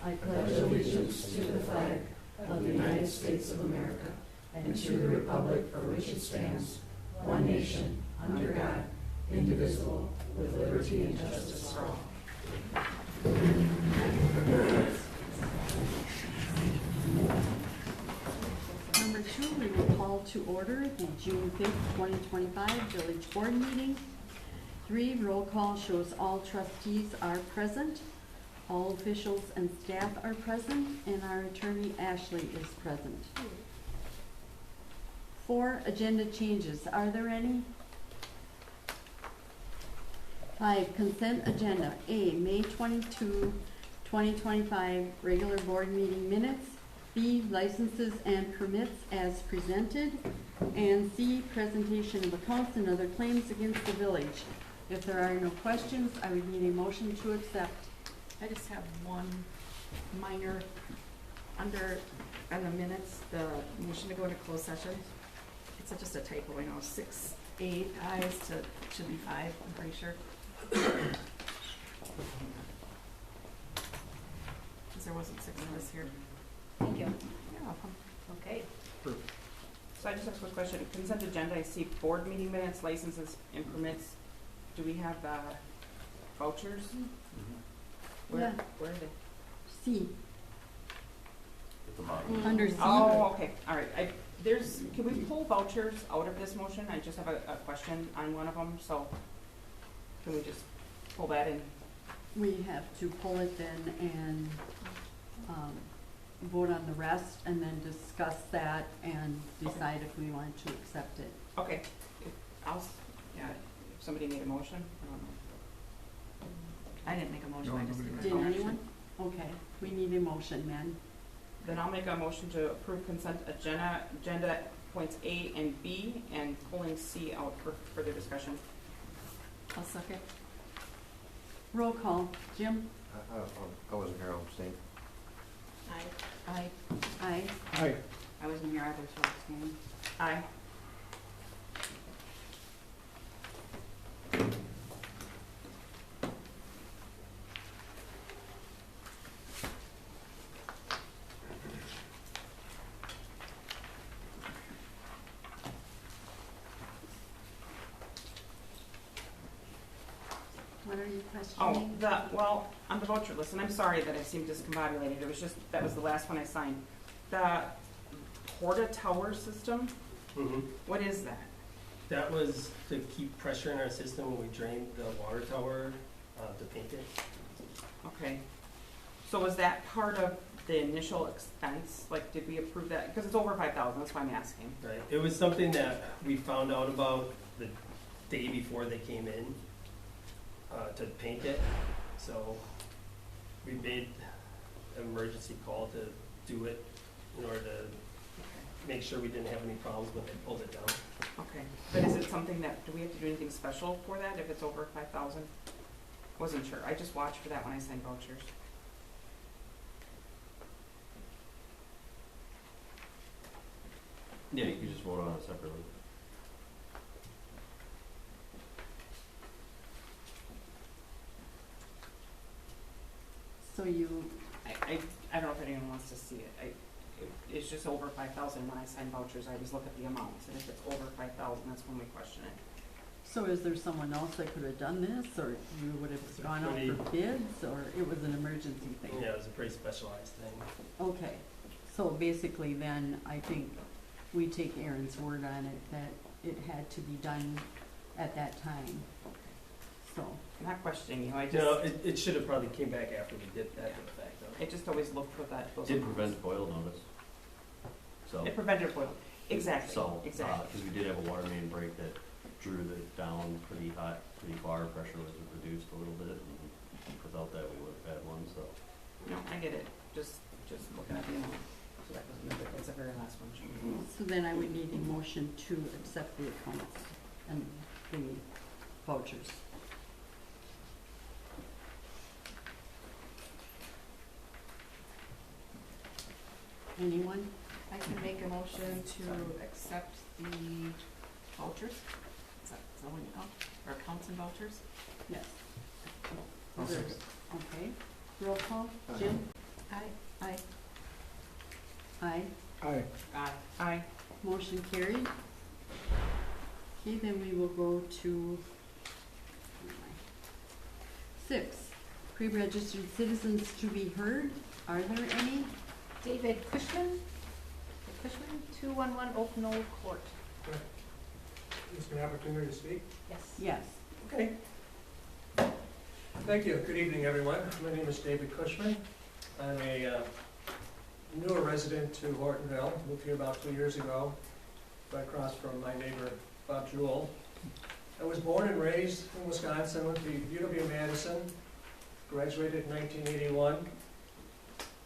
I pledge allegiance to the flag of the United States of America and to the republic for which it stands, one nation, under God, indivisible, with liberty and justice for all. Number 2, we will call to order the June 5th, 2025 Village Board Meeting. 3, roll call shows all trustees are present, all officials and staff are present, and our attorney Ashley is present. 4, agenda changes. Are there any? 5, consent agenda. A, May 22, 2025 regular board meeting minutes. B, licenses and permits as presented. And C, presentation of accounts and other claims against the village. If there are no questions, I would need a motion to accept. I just have one minor, on the minutes, the motion to go into closed session. It's just a typo, 6, 8 ayes to, should be 5, I'm pretty sure. Because there wasn't 6 of us here. Thank you. You're welcome. Okay. So I just have a quick question. Consent agenda, I see board meeting minutes, licenses, and permits. Do we have vouchers? Where Yeah. are they? C, At the bottom. under C. Oh, okay, all right. Can we pull vouchers out of this motion? I just have a question on one of them, so can we just pull that in? We have to pull it then and vote on the rest and then discuss that and decide if we want to accept it. Okay, if somebody made a motion, I don't know. I didn't make a motion, I just did. Did anyone? Okay, we need a motion then. Then I'll make a motion to approve consent agenda points A and B and pulling C out for further discussion. I'll second. Roll call. Jim? I wasn't here, I'll abstain. Aye. Aye. Aye. I wasn't here either, so I'll abstain. Aye. What are you questioning? On the voucher list, and I'm sorry that I seemed discombobulated, it was just, that was the last one I signed. The Porta Tower system, what is that? That was to keep pressure in our system when we drained the water tower to paint it. Okay. So was that part of the initial expense? Like, did we approve that? Because it's over 5,000, that's why I'm asking. Right. It was something that we found out about the day before they came in to paint it. So we made an emergency call to do it in order to make sure we didn't have any problems when they pulled it down. Okay. But is it something that, do we have to do anything special for that if it's over 5,000? Wasn't sure. I just watched for that when I signed vouchers. Yeah, you could just vote on it separately. So you, I don't know if anyone wants to see it. It's just over 5,000. When I sign vouchers, I always look at the amounts, and if it's over 5,000, that's when we question it. so is there someone else that could have done this, or you would have gone out for bids, or it was an emergency thing? Yeah, it was a pretty specialized thing. Okay, so basically then, I think we take Aaron's word on it, that it had to be done at that time, so. I'm not questioning you. I just, No, it should have probably came back after we did that to the fact though. I just always look for that. It did prevent boil notice. So. It prevented boil. Exactly. So, Exactly. because we did have a water main break that drew it down pretty hot, pretty far, pressure was reduced a little bit, and without that we would have had one, so. No, I get it. Just looking at the amount. So that was that's the very last one. So then I would need a motion to accept the accounts and the vouchers. Anyone? I can make a motion to accept the vouchers. Is that what you call it? Or accounts and vouchers? Yes. I'll second. Okay, roll call, Jim? Aye. Aye. Aye. Aye. Aye. Motion carried. Okay, then we will go to 6, pre-registered citizens to be heard. Are there any? David Cushman, 211 Oak Knoll Court. Is there an opportunity to speak? Yes. Yes. Okay. Thank you. Good evening, everyone. My name is David Cushman. I'm a newer resident to Hortonville. Moved here about 2 years ago, right across from my neighbor, Bob Jewell. I was born and raised in Wisconsin, went to UW-Madison, graduated in 1981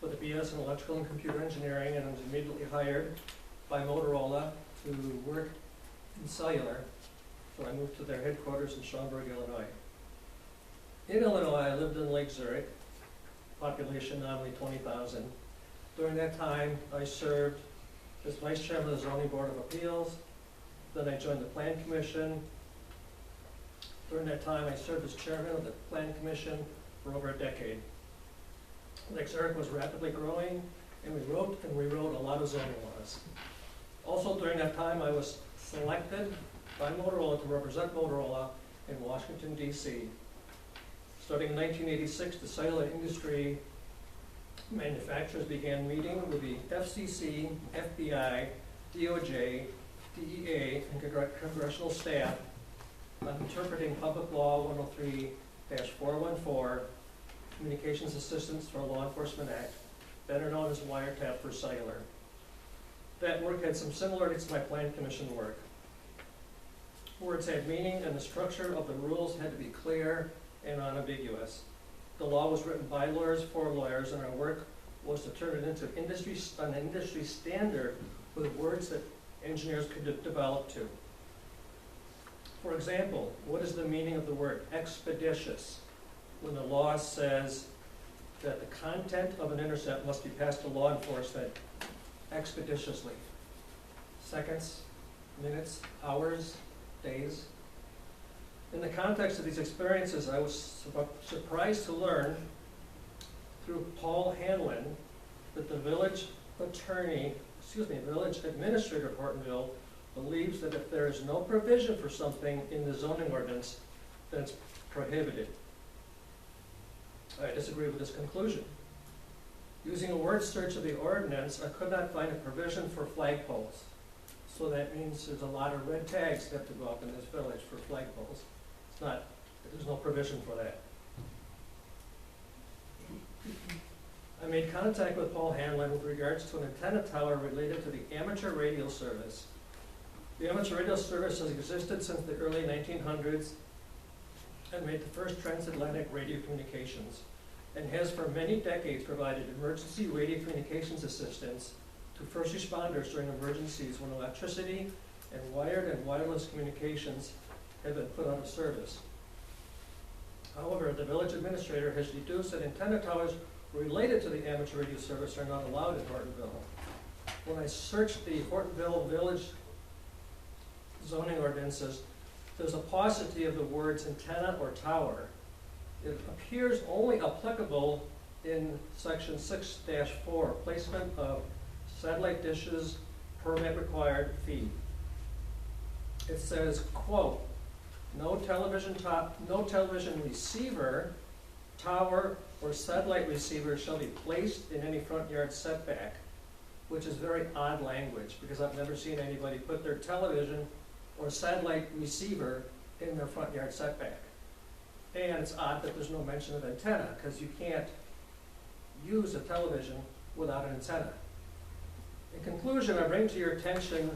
with a BS in electrical and computer engineering, and was immediately hired by Motorola to work in cellular. So I moved to their headquarters in Schaumburg, Illinois. In Illinois, I lived in Lake Zurich, population nominally 20,000. During that time, I served as vice chairman of the Zoning Board of Appeals. Then I joined the Plan Commission. During that time, I served as chairman of the Plan Commission for over a decade. Lake Zurich was rapidly growing, and we wrote a lot of zoning laws. Also during that time, I was selected by Motorola to represent Motorola in Washington, D.C. Starting in 1986, the cellular industry manufacturers began meeting with the FCC, FBI, DOJ, DEA, and congressional staff on interpreting Public Law 103-414, Communications Assistance for Law Enforcement Act, better known as wiretap for cellular. That work had some similarities to my Plan Commission work. Words had meaning, and the structure of the rules had to be clear and unambiguous. The law was written by lawyers for lawyers, and our work was to turn it into an industry standard with words that engineers could develop to. For example, what is the meaning of the word expeditious when the law says that the content of an intercept must be passed to law enforcement expeditiously? Seconds, minutes, hours, days? In the context of these experiences, I was surprised to learn through Paul Hanlon that the village administrator of Hortonville believes that if there is no provision for something in the zoning ordinance, then it's prohibited. I disagree with this conclusion. Using a word search of the ordinance, I could not find a provision for flagpoles. So that means there's a lot of red tags that have to go up in this village for flagpoles. There's no provision for that. I made contact with Paul Hanlon with regards to an antenna tower related to the amateur radio service. The amateur radio service has existed since the early 1900s and made the first transatlantic radio communications, and has for many decades provided emergency radio communications assistance to first responders during emergencies when electricity and wired and wireless communications have been put out of service. However, the village administrator has deduced that antenna towers related to the amateur radio service are not allowed in Hortonville. When I searched the Hortonville village zoning ordinances, there's a paucity of the words antenna or tower. It appears only applicable in section 6-4, placement of satellite dishes, permit required fee. It says, quote, no television receiver, tower, or satellite receiver shall be placed in any front yard setback, which is very odd language because I've never seen anybody put their television or satellite receiver in their front yard setback. And it's odd that there's no mention of antenna because you can't use a television without an antenna. In conclusion, I bring to your attention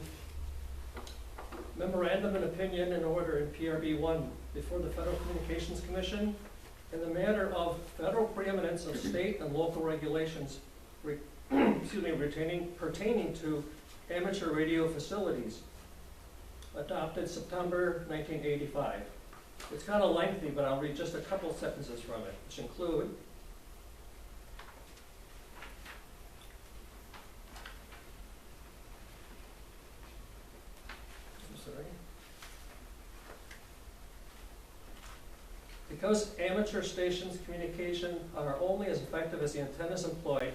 memorandum and opinion in order in PRB 1 before the Federal Communications Commission in the matter of federal preeminence of state and local regulations pertaining to amateur radio facilities, adopted September 1985. It's kind of lengthy, but I'll read just a couple sentences from it, which include The Because amateur stations communication are only as effective as the antennas employed,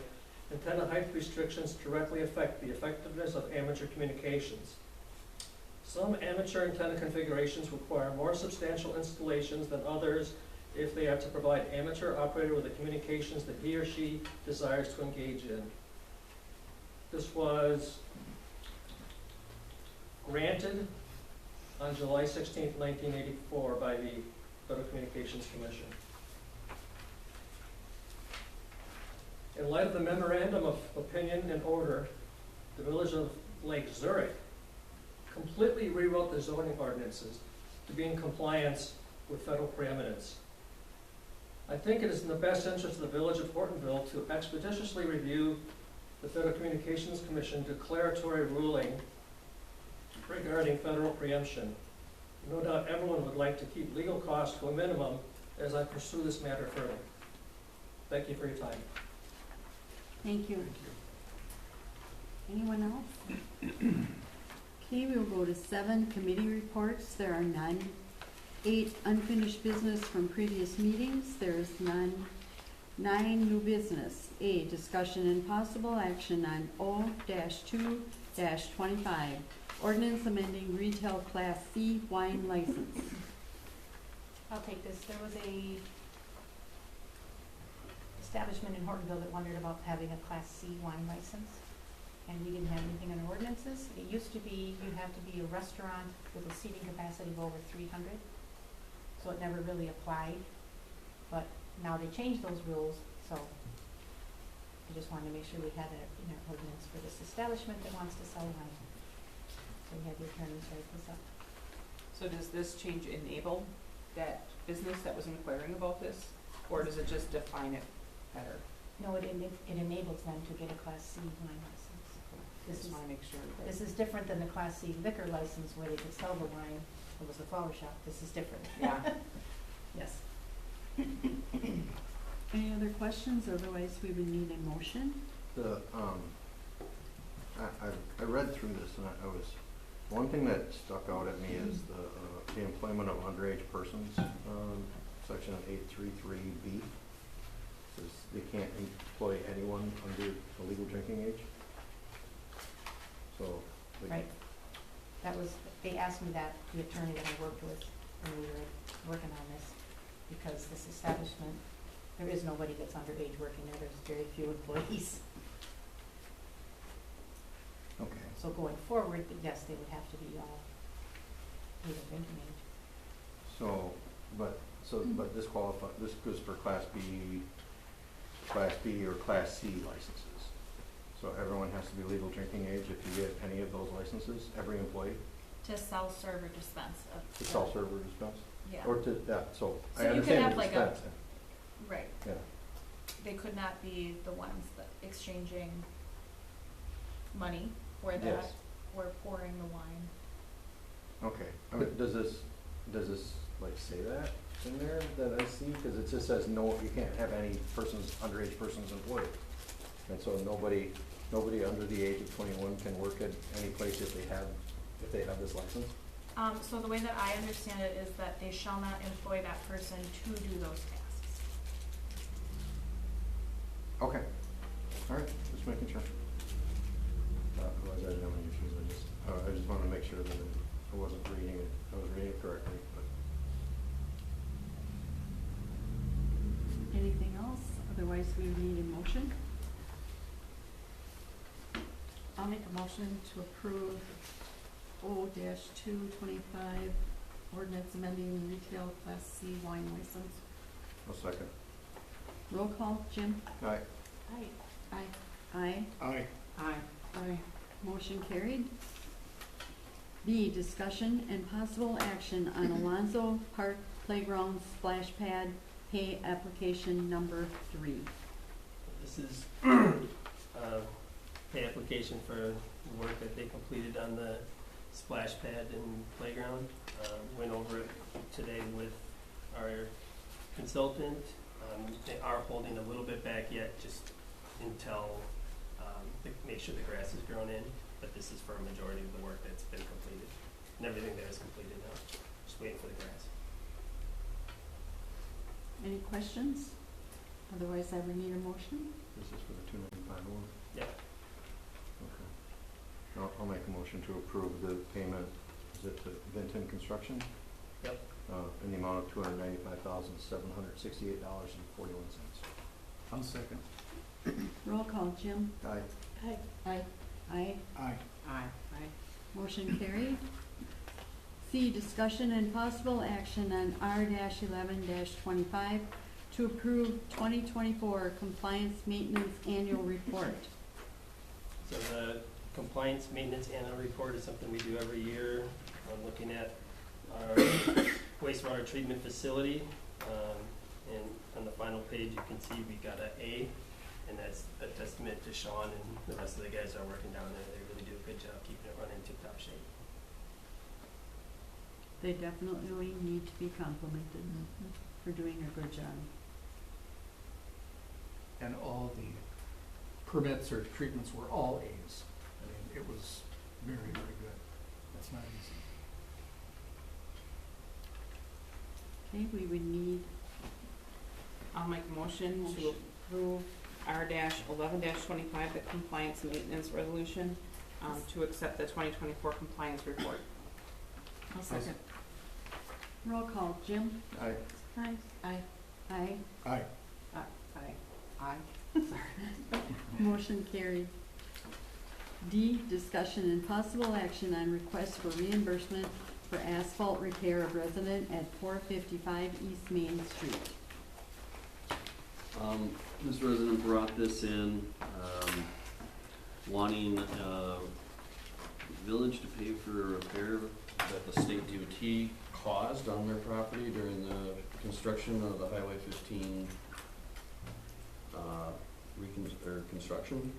antenna height restrictions directly affect the effectiveness of amateur communications. Some amateur antenna configurations require more substantial installations than others if they are to provide amateur operator with the communications that he or she desires to engage in. This was granted on July 16, 1984 by the Federal Communications Commission. In light of the memorandum of opinion and order, the Village of Lake Zurich completely rewrote the zoning ordinances to be in compliance with federal preeminence. I think it is in the best interest of the Village of Hortonville to expeditiously review the Federal Communications Commission declaratory ruling regarding federal preemption. No doubt everyone would like to keep legal costs to a minimum as I pursue this matter further. Thank you for your time. Thank you. Anyone else? Okay, we'll go to 7 committee reports. There are none. 8 unfinished business from previous meetings. There is none. 9 new business. A, discussion and possible action on O-2-25. Ordinance amending retail Class C wine license. I'll take this. There was a establishment in Hortonville that wondered about having a Class C wine license, and we didn't have anything in our ordinances. It used to be you have to be a restaurant with a seating capacity of over 300, so it never really applied. But now they changed those rules, so I just wanted to make sure we had it in our ordinance for this establishment that wants to sell wine. So we had the attorneys write this up. So does this change enable that business that was inquiring about this, or does it just define it better? No, it enables them to get a Class C wine license. I This just is, wanna make sure that. this is different than the Class C liquor license where they could sell the wine. It was a flower shop. This is different. Yeah. Yes. Any other questions? Otherwise, we would need a motion. I read through this and I was, one thing that stuck out at me is the employment of underage persons, section 833B. Says they can't employ anyone under the legal drinking age. So. Right. That was, they asked me that, the attorney that I worked with when we were working on this, because this establishment, there is nobody that's underage working there. There's very few employees. Okay. So going forward, yes, they would have to be all legal drinking age. So, but this this goes for Class B or Class C licenses. So everyone has to be legal drinking age if you get any of those licenses, every employee, To sell, serve, or dispense of. to sell, serve, or dispense? Yeah, Or to, yeah, so So I you could understand have the like a- dispense, right. yeah. They could not be the ones that exchanging money or that Yes. were pouring the wine. Okay, I mean, does this like say that in there that I see? Cause it just says no, you can't have any underage persons employed. And so nobody under the age of 21 can work at any place if they have this license? So the way that I understand it is that they shall not employ that person to do those tasks. Okay, all right, just making sure. Otherwise I didn't have any issues, I just wanted to make sure that I wasn't reading it, I was reading it correctly, but. Anything else? Otherwise, we would need a motion. I'll make a motion to approve O-225 ordinance amending retail Class C wine license. A second. Roll call, Jim? Aye. Right. Aye. Aye. Aye. Aye. Aye. Motion carried. B, discussion and possible action on Alonzo Park Playground Splash Pad Pay Application Number 3. This is pay application for the work that they completed on the splash pad and playground. Went over it today with our consultant. They are holding a little bit back yet, just until they make sure the grass is grown in. But this is for a majority of the work that's been completed, and everything there is completed now. Just waiting for the grass. Any questions? Otherwise, I would need a motion. This is for the 295 one? Yeah. Okay. I'll make a motion to approve the payment, is it to Vinton Construction? Yep. In the amount of $295,768.41. I'll second. Roll call, Jim? Aye. Aye. Aye. Aye. Aye. Aye. Aye. Motion carried. C, discussion and possible action on R-11-25 to approve 2024 compliance maintenance annual report. So the compliance maintenance annual report is something we do every year. I'm looking at our wastewater treatment facility. And on the final page, you can see we got an A, and that's a testament to Sean and the rest of the guys that are working down there. They really do a good job keeping it running in tip-top shape. They definitely need to be complimented for doing a good job. And all the permits or treatments were all A's. I mean, it was very, very good. That's not easy. Okay, we would need, I'll make a motion to approve R-11-25, the compliance maintenance resolution, to accept the 2024 compliance report. I'll second. Roll call, Jim? Aye. Aye. Aye. Aye. Aye. Aye. Aye. Motion carried. D, discussion and possible action on request for reimbursement for asphalt repair of resident at 455 East Main Street. This resident brought this in, wanting, village to pay for a repair that the state DOT caused on their property during the construction of the Highway 15, construction.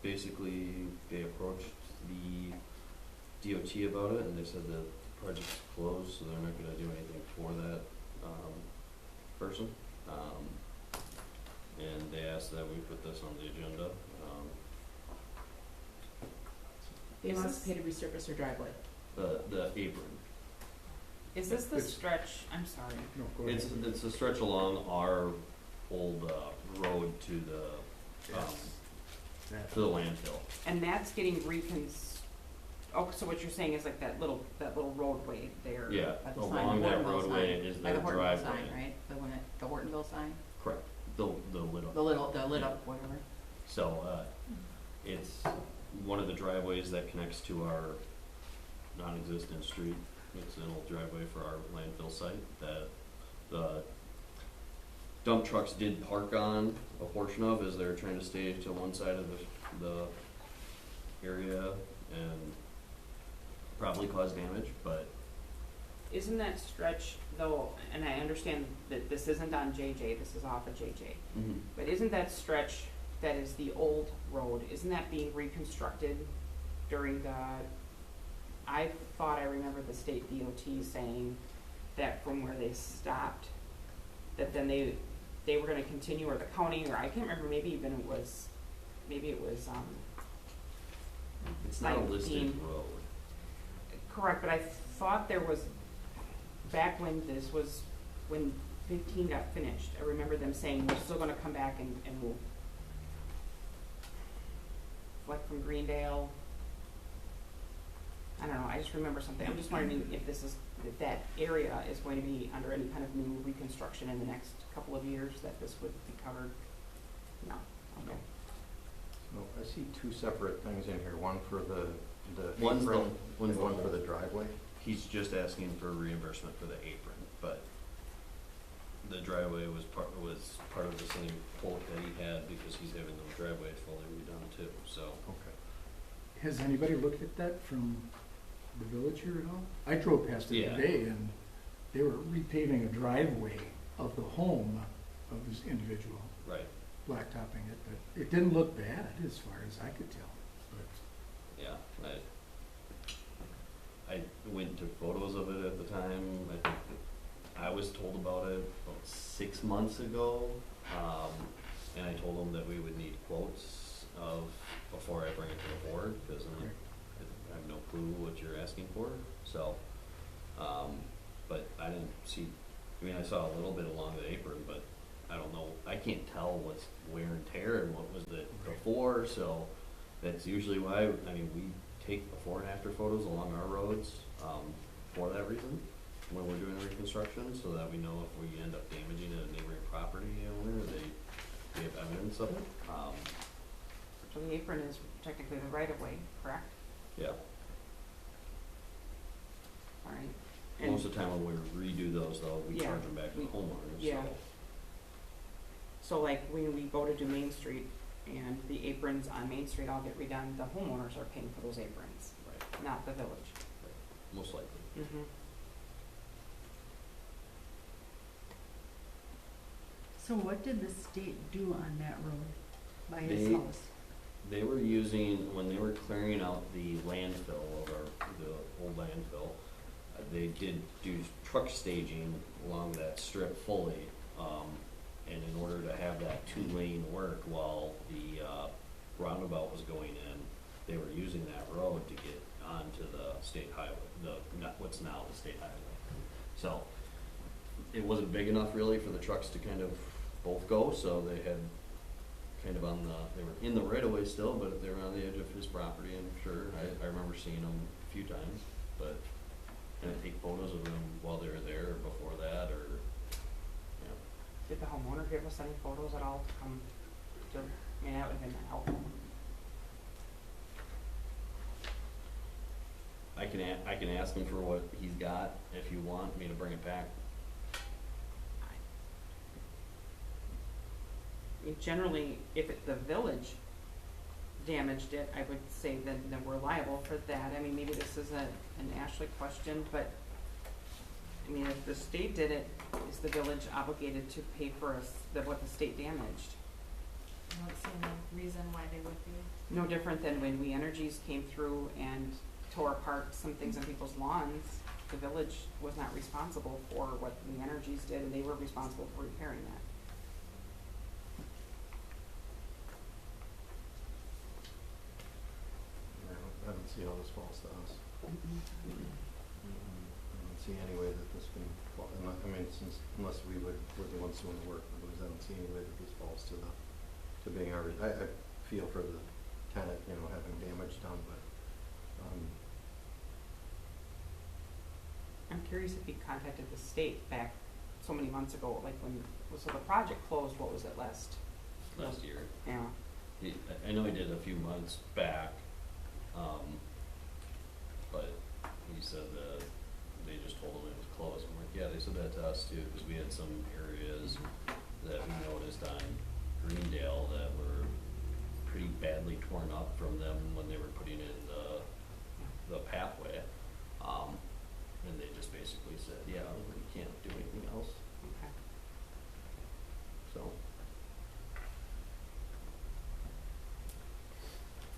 Basically, they approached the DOT about it, and they said that the project's closed, so they're not gonna do anything for that, person. And they asked that we put this on the agenda. They want us to pay to resurface their driveway. The apron. Is this the It's- stretch, I'm sorry, No, go ahead. It's a stretch along our old, road to the, That- to the landfill. and that's getting oh, so what you're saying is like that little roadway there? Yeah, by the sign, along the that Hortonville roadway sign. is By their the Hortonville driveway. sign, right? The one the Hortonville sign? Correct, the little. The lit up, whatever. So, it's one of the driveways that connects to our non-existent street. It's an old driveway for our landfill site that the dump trucks did park on a portion of as they were trying to stay to one side of the area and probably caused damage, but Isn't that stretch though, and I understand that this isn't on JJ, this is off of JJ, but isn't that stretch that is the old road, isn't that being reconstructed during I thought I remember the state DOT saying that from where they stopped, that then they were gonna continue, or the county, or I can't remember, maybe it was, it's not a listed 19. road. Correct, but I thought there was, back when when 15 got finished, I remember them saying, we're still gonna come back and we'll, like from Greendale, I don't know, I just remember something, I'm just wondering if if that area is going to be under any kind of new reconstruction in the next couple of years, that this would be covered? No, okay. No, I see two separate things in here, one for the One's the- apron one's and the one for whole. the driveway. He's just asking for reimbursement for the apron, but the driveway was part of the same quote that he had because he's having the driveway fully redone too, so. Okay. Has anybody looked at that from the village here at all? I drove past it Yeah. today and they were repaving a driveway of the home of this individual, Right, blacktopping it, but it didn't look bad as far as I could tell. But yeah, I went and took photos of it at the time. I think that I was told about it about 6 months ago. And I told them that we would need quotes before I bring it to the board, because I have no clue what you're asking for, so, but I didn't see I mean, I saw a little bit along the apron, but I don't know, I can't tell what's wear and tear and what was the before, so that's usually why, I mean, we take before and after photos along our roads, for that reason, when we're doing reconstruction, so that we know if we end up damaging a neighboring property owner, they have evidence of it. So the apron is technically the right of way, correct? Yeah, All right. And most of the time when we redo those though, we Yeah, charge them back to the homeowner, yeah. so. so like when we go to do Main Street and the aprons on Main Street all get redone, the homeowners are paying for those aprons, Right, not the village. most likely. Mm-hmm. So what did the state do on that road by his They- house? They were using, when they were clearing out the landfill of the old landfill, they did do truck staging along that strip fully. And in order to have that 2-lane work while the roundabout was going in, they were using that road to get onto the state highway, what's now the state highway. So it wasn't big enough really for the trucks to kind of both go, so they had kind of they were in the right of way still, but they were on the edge of his property, I'm sure. I remember seeing them a few times, but I didn't take photos of them while they were there or before that, or, you know. Did the homeowner give us any photos at all to come to, I mean, that would have been helpful. I can ask him for what he's got if you want me to bring it back. I mean, generally, if the village damaged it, I would say then we're liable for that. I mean, maybe this is an Ashley question, but, I mean, if the state did it, is the village obligated to pay for what the state damaged? I don't see any reason why they would be. No different than when We Energies came through and tore apart some things on people's lawns. The village was not responsible for what We Energies did, and they were responsible for repairing that. I don't see how this falls to us. I don't see any way that this can fall, I mean, unless we're the ones doing the work, otherwise I don't see any way that this falls to being our, I feel for the tenant, having damage done, but, I'm curious if he contacted the state back so many months ago, like so the project closed, what was it, last Year. Yeah. I know he did a few months back, but he said that they just told him it was closed. I'm like, yeah, they said that to us too, because we had some areas that we noticed on Greendale that were pretty badly torn up from them when they were putting in the pathway. And they just basically said, yeah, we can't do anything else, Okay. so.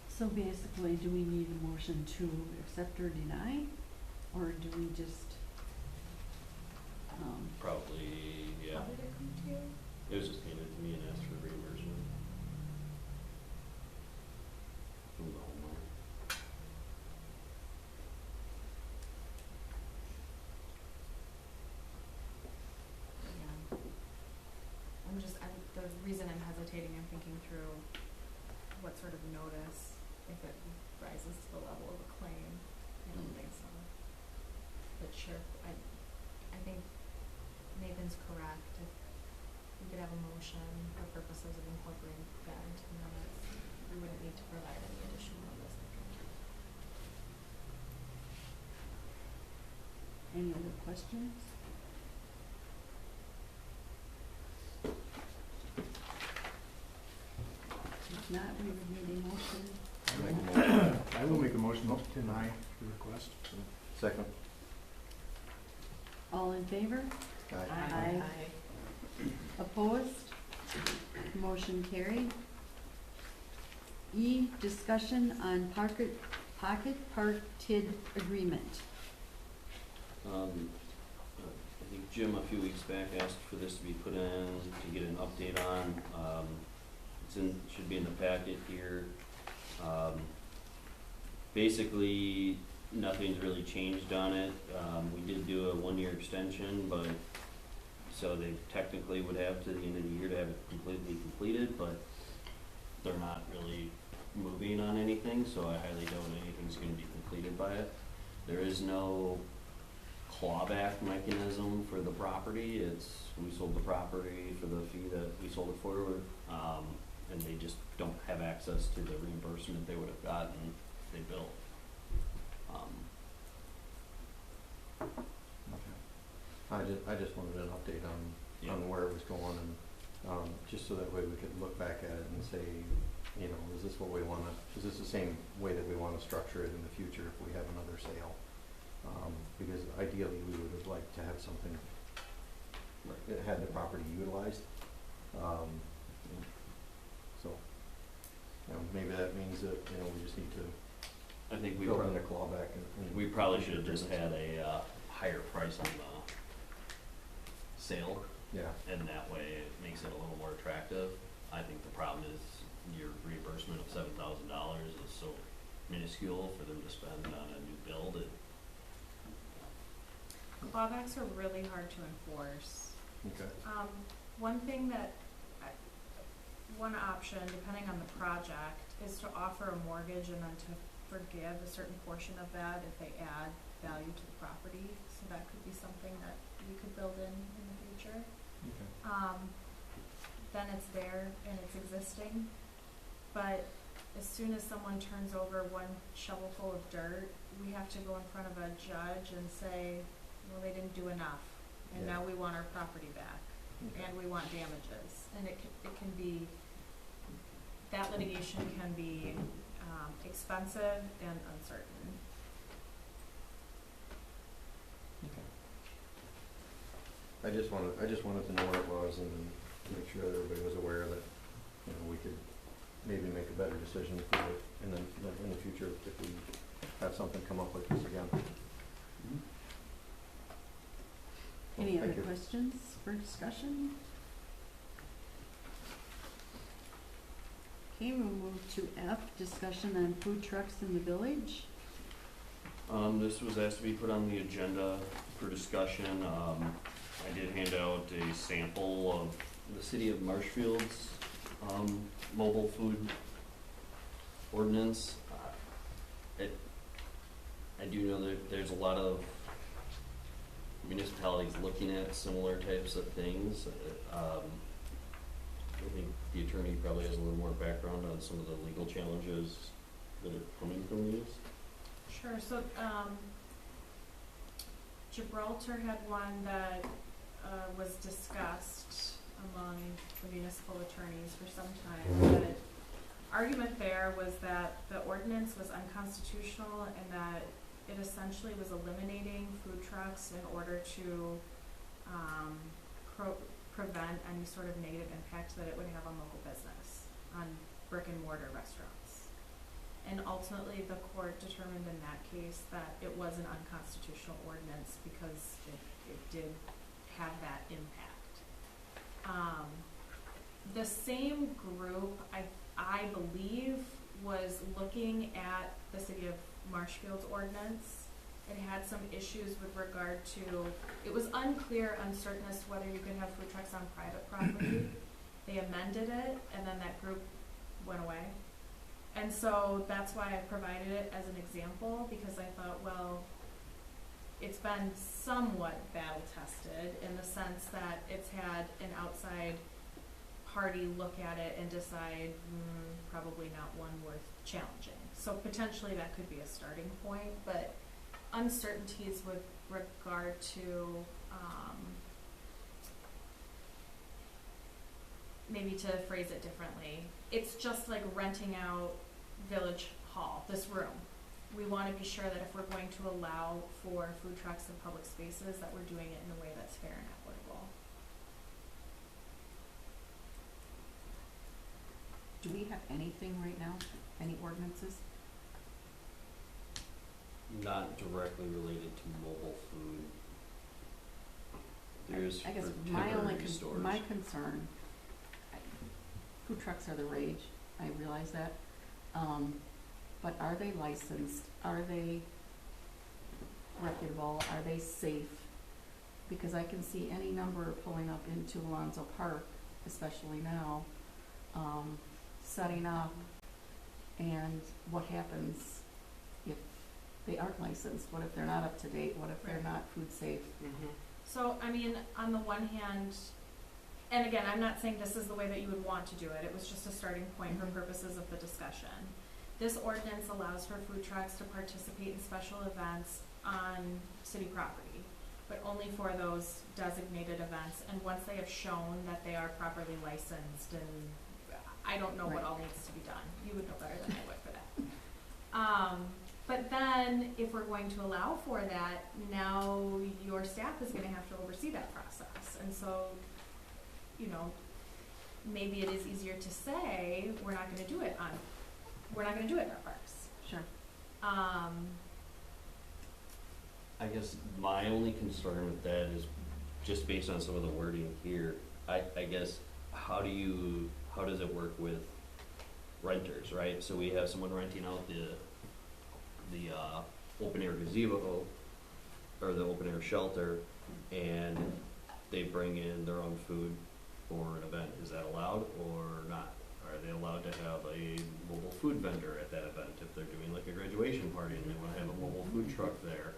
So basically, do we need a motion to accept or deny? Or do we just, Probably, yeah. How did it come to you? It was just handed to me and asked for reimbursement from the homeowner. Yeah. The reason I'm hesitating, I'm thinking through what sort of notice, if it rises to the level of a claim. I don't think so. But sure, I think Nathan's correct. If we could have a motion for purposes of incorporating that into the minutes, we wouldn't need to provide any additional notice. any other questions? If not, we would need a motion. I will make a motion to deny the request. Second. All in favor? Aye. Opposed? Motion carried. E, discussion on pocket parted agreement. I think Jim a few weeks back asked for this to be put in to get an update on. Should be in the packet here. Basically, nothing's really changed on it. We did do a 1-year extension, but so they technically would have to the end of the year to have it completely completed, but they're not really moving on anything, so I highly doubt anything's gonna be completed by it. There is no clawback mechanism for the property. We sold the property for the fee that we sold it for, and they just don't have access to the reimbursement they would have gotten if they built. I just wanted an update Yeah. on where it was going, and, just so that way we could look back at it and say, you know, is this what we wanna, is this the same way that we wanna structure it in the future if we have another sale? Because ideally, we would have liked to have something that had the property utilized. So, you know, maybe that means that, you know, we just need to I think build in a clawback and. we probably should have just had a higher price on the sale, Yeah, and that way it makes it a little more attractive. I think the problem is your reimbursement of $7,000 is so minuscule for them to spend on a new build. Clawbacks are really hard to enforce. okay, One thing that, one option, depending on the project, is to offer a mortgage and then to forgive a certain portion of that if they add value to the property. So that could be something that we could build in the future. okay. Then it's there and it's existing. But as soon as someone turns over one shovelful of dirt, we have to go in front of a judge and say, well, they didn't do enough, and Yeah. now we want our property back, Okay. and we want damages. And it can be, that litigation can be expensive and uncertain. Okay. I just wanted to know what it was and make sure that everybody was aware that, you know, we could maybe make a better decision for it in the future if we have something come up like this again. Well, Any other thank you. questions for discussion? Okay, we'll move to F, discussion on food trucks in the village. This was asked to be put on the agenda for discussion. I did hand out a sample of the city of Marshfield's mobile food ordinance. I do know that there's a lot of municipalities looking at similar types of things. I think the attorney probably has a little more background on some of the legal challenges that are coming from these. Sure, so Gibraltar had one that was discussed among the municipal attorneys for some time. The argument there was that the ordinance was unconstitutional and that it essentially was eliminating food trucks in order to prevent any sort of negative impact that it would have on local business, on brick and mortar restaurants. And ultimately, the court determined in that case that it was an unconstitutional ordinance because it did have that impact. The same group, I believe, was looking at the city of Marshfield's ordinance. It had some issues with regard to, it was unclear, uncertain as to whether you could have food trucks on private property. They amended it, and then that group went away. And so that's why I provided it as an example, because I thought, well, it's been somewhat battle tested in the sense that it's had an outside party look at it and decide, probably not one worth challenging. So potentially that could be a starting point, but uncertainties with regard to, maybe to phrase it differently, it's just like renting out Village Hall, this room. We want to be sure that if we're going to allow for food trucks in public spaces, that we're doing it in a way that's fair and equitable. Do we have anything right now, any ordinances? Not directly related to mobile food. There's I guess for my only, temporary stores. my concern, food trucks are the rage, I realize that. But are they licensed? Are they reputable? Are they safe? because I can see any number pulling up into Alonzo Park, especially now, setting up, and what happens if they aren't licensed? What if they're not up to date? What if they're Right. not food safe? So, I mean, on the one hand, and again, I'm not saying this is the way that you would want to do it, it was just a starting point for purposes of the discussion. This ordinance allows for food trucks to participate in special events on city property, but only for those designated events, and once they have shown that they are properly licensed, and I don't know what Right. all needs to be done, you would know better than I would for that. But then, if we're going to allow for that, now your staff is gonna have to oversee that process, and so, you know, maybe it is easier to say, we're not gonna do it in our parks. Sure. I guess my only concern with that is just based on some of the wording here, I guess, how does it work with renters, right? So we have someone renting out the open air gazebo or the open air shelter, and they bring in their own food for an event. Is that allowed or not? Are they allowed to have a mobile food vendor at that event if they're doing like a graduation party and they want to have a mobile food truck there?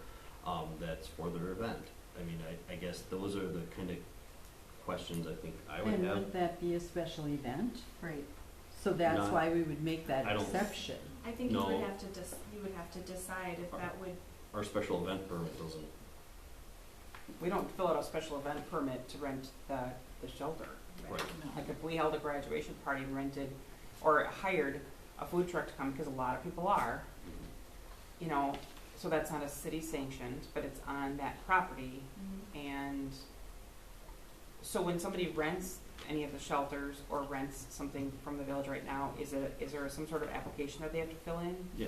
That's for their event. I mean, I guess those are the kind of questions I think I would And have. would that be a special event? Right. So that's Not- why we would make that I don't- exception. I think you No. would have to decide if that would, Our special event permit doesn't, We don't fill out a special event permit to rent the shelter. right, Like if we held a graduation party and rented or hired a food truck to come, because a lot of people are, you know, so that's not a city sanctioned, but it's on that property. And so when somebody rents any of the shelters or rents something from the village right now, is there some sort of application that they have to fill in? yeah.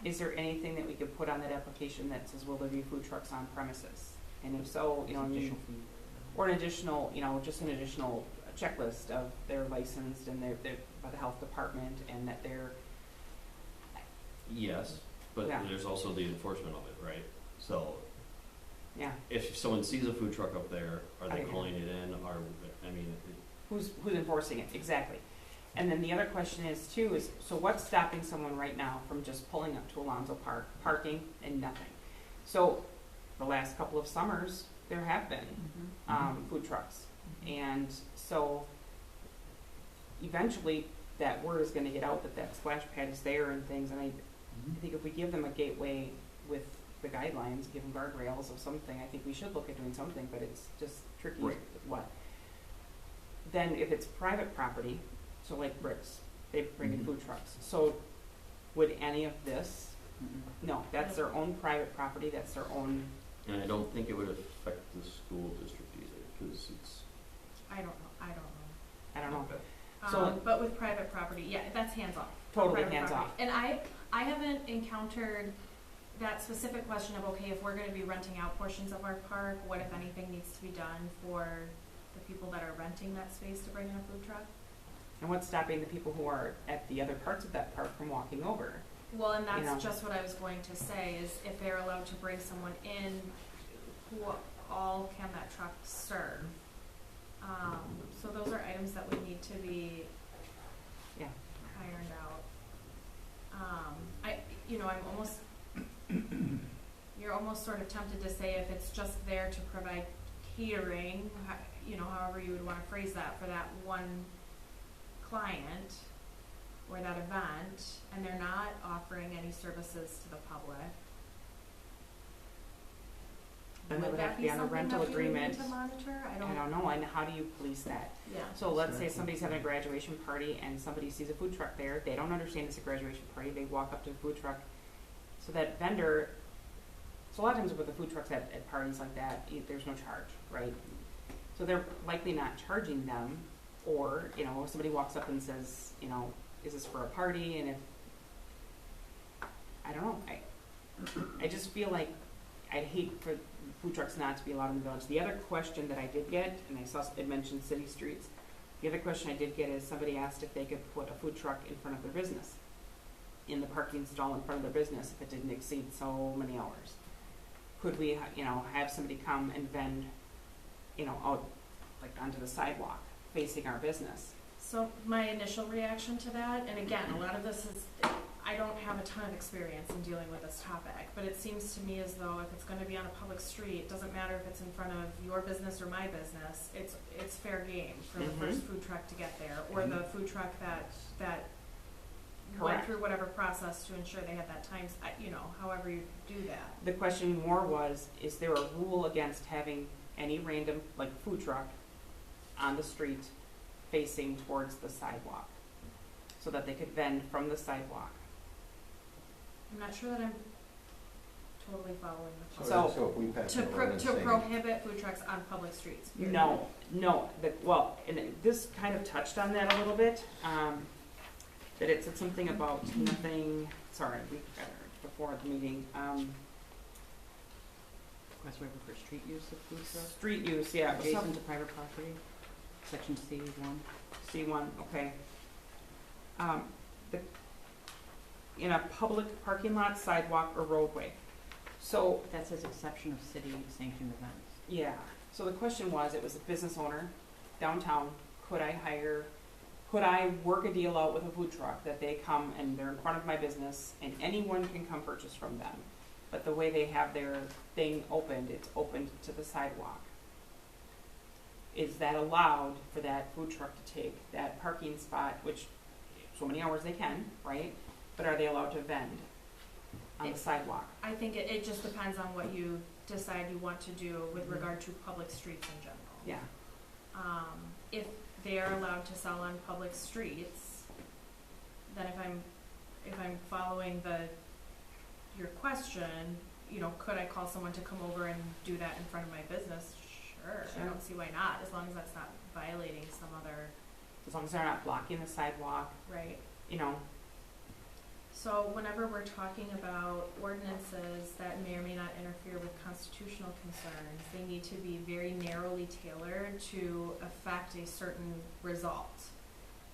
Is there anything that we could put on that application that says, will there be food trucks on premises? And if so, you know, or an additional, you know, just an additional checklist of they're licensed and they're by the health department and that they're, Yes, but Yeah. there's also the enforcement of it, right? So yeah, if someone sees a food truck up there, are they Okay. calling it in? Or, I mean, who's enforcing it, exactly. And then the other question is too, is, so what's stopping someone right now from just pulling up to Alonzo Park, parking and nothing? So the last couple of summers, there have been food trucks. And so eventually that word is gonna get out that that splash pad is there and things, and I think if we give them a gateway with the guidelines, give them guardrails of something, I think we should look at doing something, but it's just tricky Right. with what. Then if it's private property, so like Bricks, they bring in food trucks, so would any of this, no, that's their own private property, that's their own, and I don't think it would affect the school district either, because it's, I don't know. I don't know. So- But with private property, yeah, that's hands-off. Totally Private hands property. off. And I haven't encountered that specific question of, okay, if we're gonna be renting out portions of our park, what if anything needs to be done for the people that are renting that space to bring in a food truck? And what's stopping the people who are at the other parts of that park from walking over? Well, and You know. that's just what I was going to say, is if they're allowed to bring someone in, who all can that truck serve? So those are items that would need to be Yeah. ironed out. I'm almost, you're almost sort of tempted to say if it's just there to provide catering, however you would wanna phrase that for that one client or that event, and they're not offering any services to the public. Then they would that have to be on a something rental that we would need agreement. to monitor? I I don't know, and how do you police that? Yeah. So let's say somebody's having a graduation party and somebody sees a food truck there, they don't understand it's a graduation party, they walk up to the food truck. So that vendor, so a lot of times with the food trucks at parties like that, there's no charge, right? So they're likely not charging them, or, if somebody walks up and says, is this for a party, and if, I don't know, I just feel like I'd hate for food trucks not to be allowed in the village. The other question that I did get, and I saw it mentioned city streets, the other question I did get is somebody asked if they could put a food truck in front of their business, in the parking stall in front of their business, if it didn't exceed so many hours. Could we, have somebody come and vend out, like onto the sidewalk, facing our business. So my initial reaction to that, and again, a lot of this is, I don't have a ton of experience in dealing with this topic, but it seems to me as though if it's gonna be on a public street, it doesn't matter if it's in front of your business or my business, it's fair game for the first food truck to get there, or the food truck that went Correct. through whatever process to ensure they had that time, however you do that. The question more was, is there a rule against having any random, like food truck on the street facing towards the sidewalk? So that they could vend from the sidewalk. I'm not sure that I'm totally following the So- question. So if we pass To an ordinance saying. prohibit food trucks on public streets, period. No, and this kind of touched on that a little bit, that it said something about nothing, sorry, we got it before the meeting, Request waiver for street use of food trucks, street use, yeah, it was adjacent some, to private property, section C1. C1, okay. The, in a public parking lot, sidewalk, or roadway. So, That says exception of city sanctioned events. yeah, so the question was, it was a business owner downtown, could I work a deal out with a food truck that they come and they're in front of my business and anyone can come purchase from them? But the way they have their thing opened, it's opened to the sidewalk. Is that allowed for that food truck to take that parking spot, which so many hours they can, right? But are they allowed to vend on the sidewalk? I think it just depends on what you decide you want to do with regard to public streets in general. Yeah, If they are allowed to sell on public streets, then if I'm following your question, could I call someone to come over and do that in front of my business? Sure. I Sure. don't see why not, as long as that's not violating some other, as long as they're not blocking the sidewalk, right? So whenever we're talking about ordinances that may or may not interfere with constitutional concerns, they need to be very narrowly tailored to affect a certain result.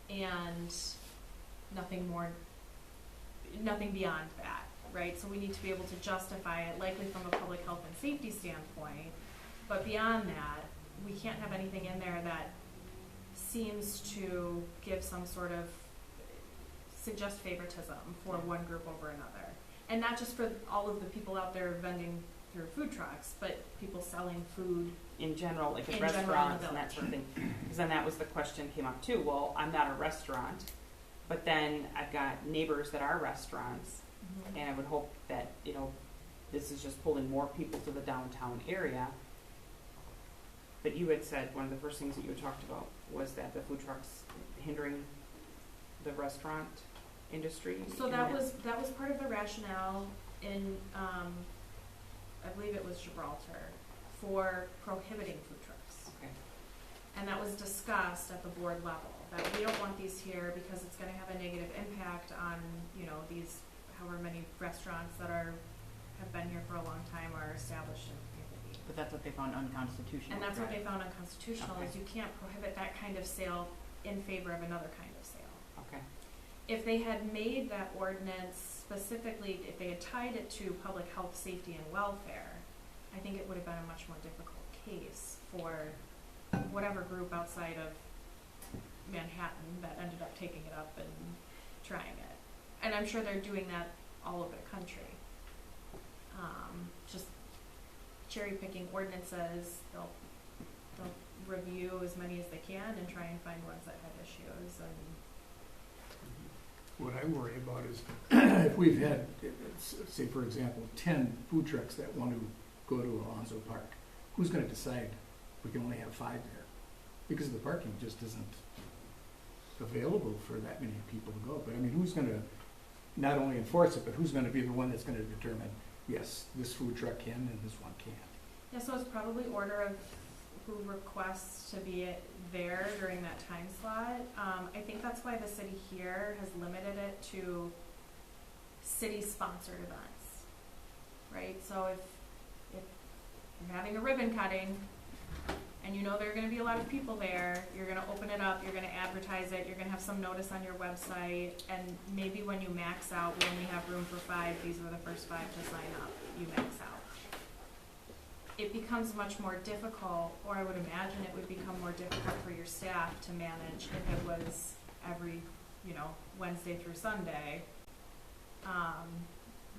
And nothing beyond that, right? So we need to be able to justify it, likely from a public health and safety standpoint. But beyond that, we can't have anything in there that seems to give some sort of suggest favoritism for one group over another. And not just for all of the people out there vending through food trucks, but people selling food. in general, like In at general in the restaurants and that village. sort of thing. Because then that was the question came up too. Well, I'm not a restaurant, but then I've got neighbors that are restaurants, and I would hope that, this is just pulling more people to the downtown area. But you had said, one of the first things that you had talked about was that the food trucks hindering the restaurant industry. So in that was part of the rationale in, I believe it was Gibraltar, for prohibiting food trucks. Okay. And that was discussed at the board level, that we don't want these here because it's gonna have a negative impact on, these however many restaurants that have been here for a long time or are established in the community. But that's what they found unconstitutional. And that's what correct? they found unconstitutional, is you can't prohibit that kind of sale in favor of another kind of sale. Okay. If they had made that ordinance specifically, if they had tied it to public health, safety, and welfare, I think it would have been a much more difficult case for whatever group outside of Manhattan that ended up taking it up and trying it. And I'm sure they're doing that all over the country. Just cherry picking ordinances, they'll review as many as they can and try and find ones that have issues and. What I worry about is if we've had, say for example, 10 food trucks that want to go to Alonzo Park, who's gonna decide we can only have 5 there? Because the parking just isn't available for that many people to go. But I mean, who's gonna not only enforce it, but who's gonna be the one that's gonna determine, yes, this food truck can and this one can't? Yeah, so it's probably order of who requests to be there during that time slot. I think that's why the city here has limited it to city-sponsored events, right? So if you're having a ribbon cutting and there are gonna be a lot of people there, you're gonna open it up, you're gonna advertise it, you're gonna have some notice on your website, and maybe when you max out, we only have room for 5, these were the first 5 to sign up, you max out. it becomes much more difficult, or I would imagine it would become more difficult for your staff to manage if it was every, Wednesday through Sunday,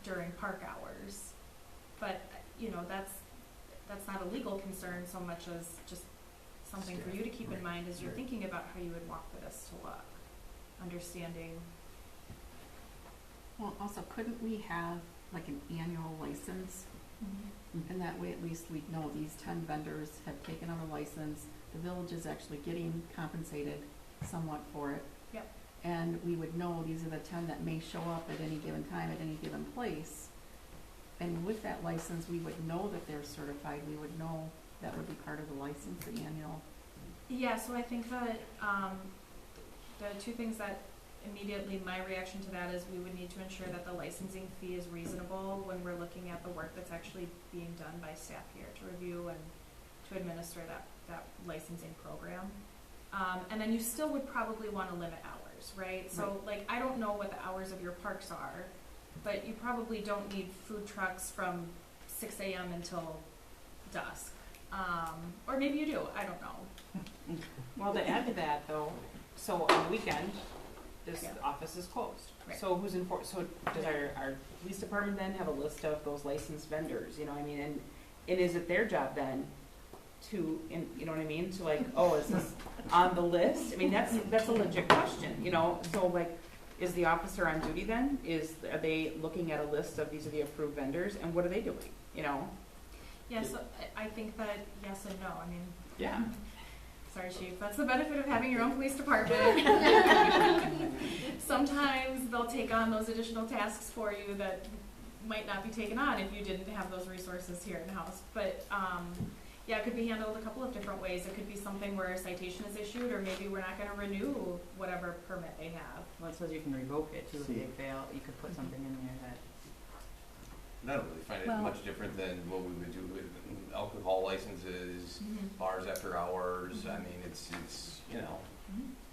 during park hours. But, that's not a legal concern so much as just something for you to keep in mind as you're thinking about how you would want for this to look. Understanding. Well, also, couldn't we have like an annual license? And that way at least we know these 10 vendors have taken on a license, the village is actually getting compensated somewhat for it. Yep. And we would know these are the 10 that may show up at any given time, at any given place. And with that license, we would know that they're certified, we would know that would be part of the license, the annual. Yeah, so I think that, the two things that immediately my reaction to that is we would need to ensure that the licensing fee is reasonable when we're looking at the work that's actually being done by staff here to review and to administer that licensing program. And then you still would probably want to limit hours, right? So like, I don't know what the hours of your parks are, but you probably don't need food trucks from 6 a.m. until dusk. Or maybe you do, I don't know. Well, to add to that though, so on the weekend, this Yeah. office is closed. Right. So who's so does our police department then have a list of those licensed vendors, you know what I mean? And is it their job then to, you know what I mean? To like, oh, is this on the list? I mean, that's a legit question, so like, is the officer on duty then? Are they looking at a list of these are the approved vendors and what are they doing, Yeah, so I think that yes and no, I mean. Yeah. Sorry, Chief, that's the benefit of having your own police department. Sometimes they'll take on those additional tasks for you that might not be taken on if you didn't have those resources here in-house. But, yeah, it could be handled a couple of different ways. It could be something where a citation is issued, or maybe we're not gonna renew whatever permit they have. Well, it says you can revoke it too if See. they fail. You could put something in there that. I don't really find it Well- much different than what we would do with alcohol licenses, bars after hours. I mean, it's it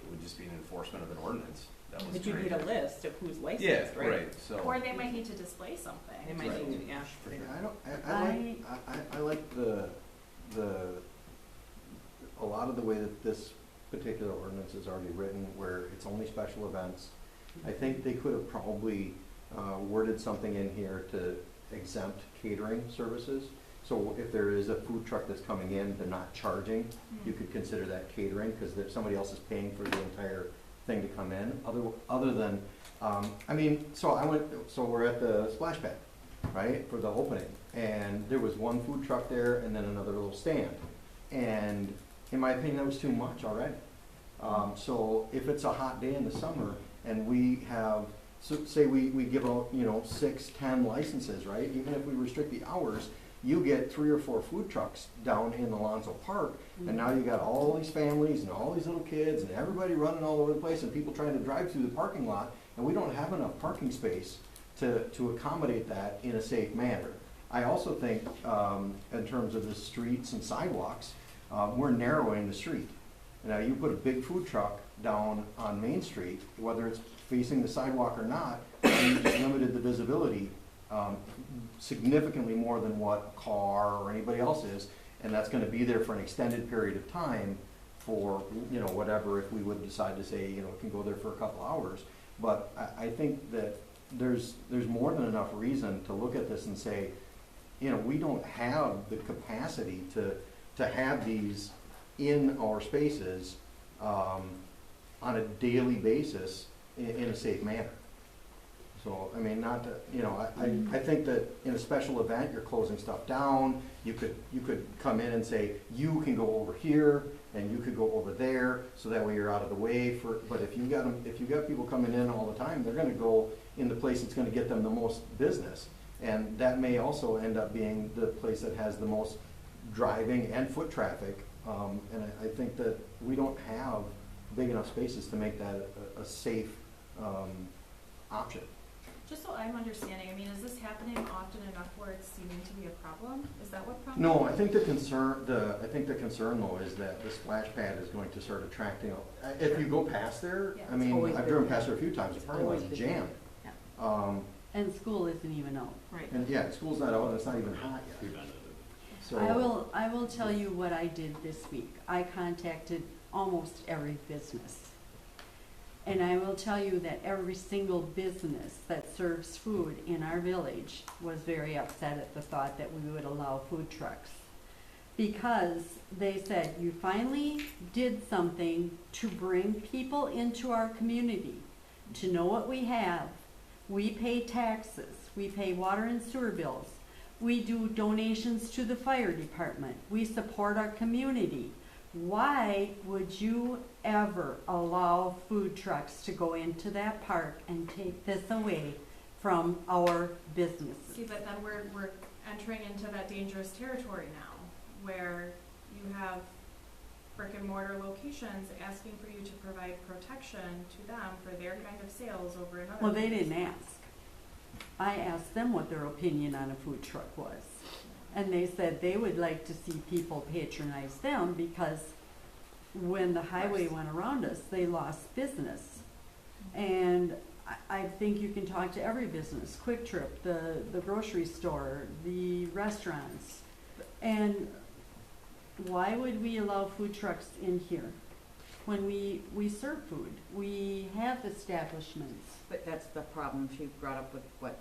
would just be an enforcement of an ordinance. That was But you need a list of who's licensed, Yeah, right? right, so. Or they might need to display something. They might Right. need to, yeah. For sure. I like the a lot of the way that this particular ordinance is already written, where it's only special events. I think they could have probably worded something in here to exempt catering services. So if there is a food truck that's coming in, they're not charging, you could consider that catering, because if somebody else is paying for the entire thing to come in. Other than, so we're at the splash pad, right, for the opening, and there was one food truck there and then another little stand. And in my opinion, that was too much already. So if it's a hot day in the summer and we have, so say we give out, 6, 10 licenses, right? Even if we restrict the hours, you get 3 or 4 food trucks down in Alonso Park, and now you got all these families and all these little kids and everybody running all over the place and people trying to drive through the parking lot, and we don't have enough parking space to accommodate that in a safe manner. I also think, in terms of the streets and sidewalks, we're narrowing the street. Now, you put a big food truck down on Main Street, whether it's facing the sidewalk or not, and you just limited the visibility significantly more than what a car or anybody else is, and that's gonna be there for an extended period of time for, whatever, if we would decide to say, it can go there for a couple hours. But I think that there's more than enough reason to look at this and say, we don't have the capacity to have these in our spaces on a daily basis in a safe manner. So, not to, I think that in a special event, you're closing stuff down. You could come in and say, you can go over here and you could go over there, so that way you're out of the way but if you got people coming in all the time, they're gonna go in the place that's gonna get them the most business. And that may also end up being the place that has the most driving and foot traffic. And I think that we don't have big enough spaces to make that a safe option. Just so I'm understanding, is this happening often enough where it's seeming to be a problem? Is that what problem? No, I think the concern though is that the splash pad is going to start attracting. If you go past there, Yeah. I've driven past there a few times. The parking lot's always jammed. Yeah. And school isn't even out. Right. And yeah, school's not out and it's not even hot yet. Prevented So. I will tell you what I did this week. I contacted almost every business. And I will tell you that every single business that serves food in our village was very upset at the thought that we would allow food trucks. Because they said, you finally did something to bring people into our community, to know what we have. We pay taxes, we pay water and sewer bills. We do donations to the fire department. We support our community. Why would you ever allow food trucks to go into that park and take this away from our businesses? See, but then we're entering into that dangerous territory now, where you have brick and mortar locations asking for you to provide protection to them for their kind of sales over another. Well, they didn't ask. I asked them what their opinion on a food truck was. And they said they would like to see people patronize them because when the highway went around us, they lost business. And I think you can talk to every business, Quick Trip, the grocery store, the restaurants. And why would we allow food trucks in here when we serve food? We have establishments. But that's the problem she brought up with what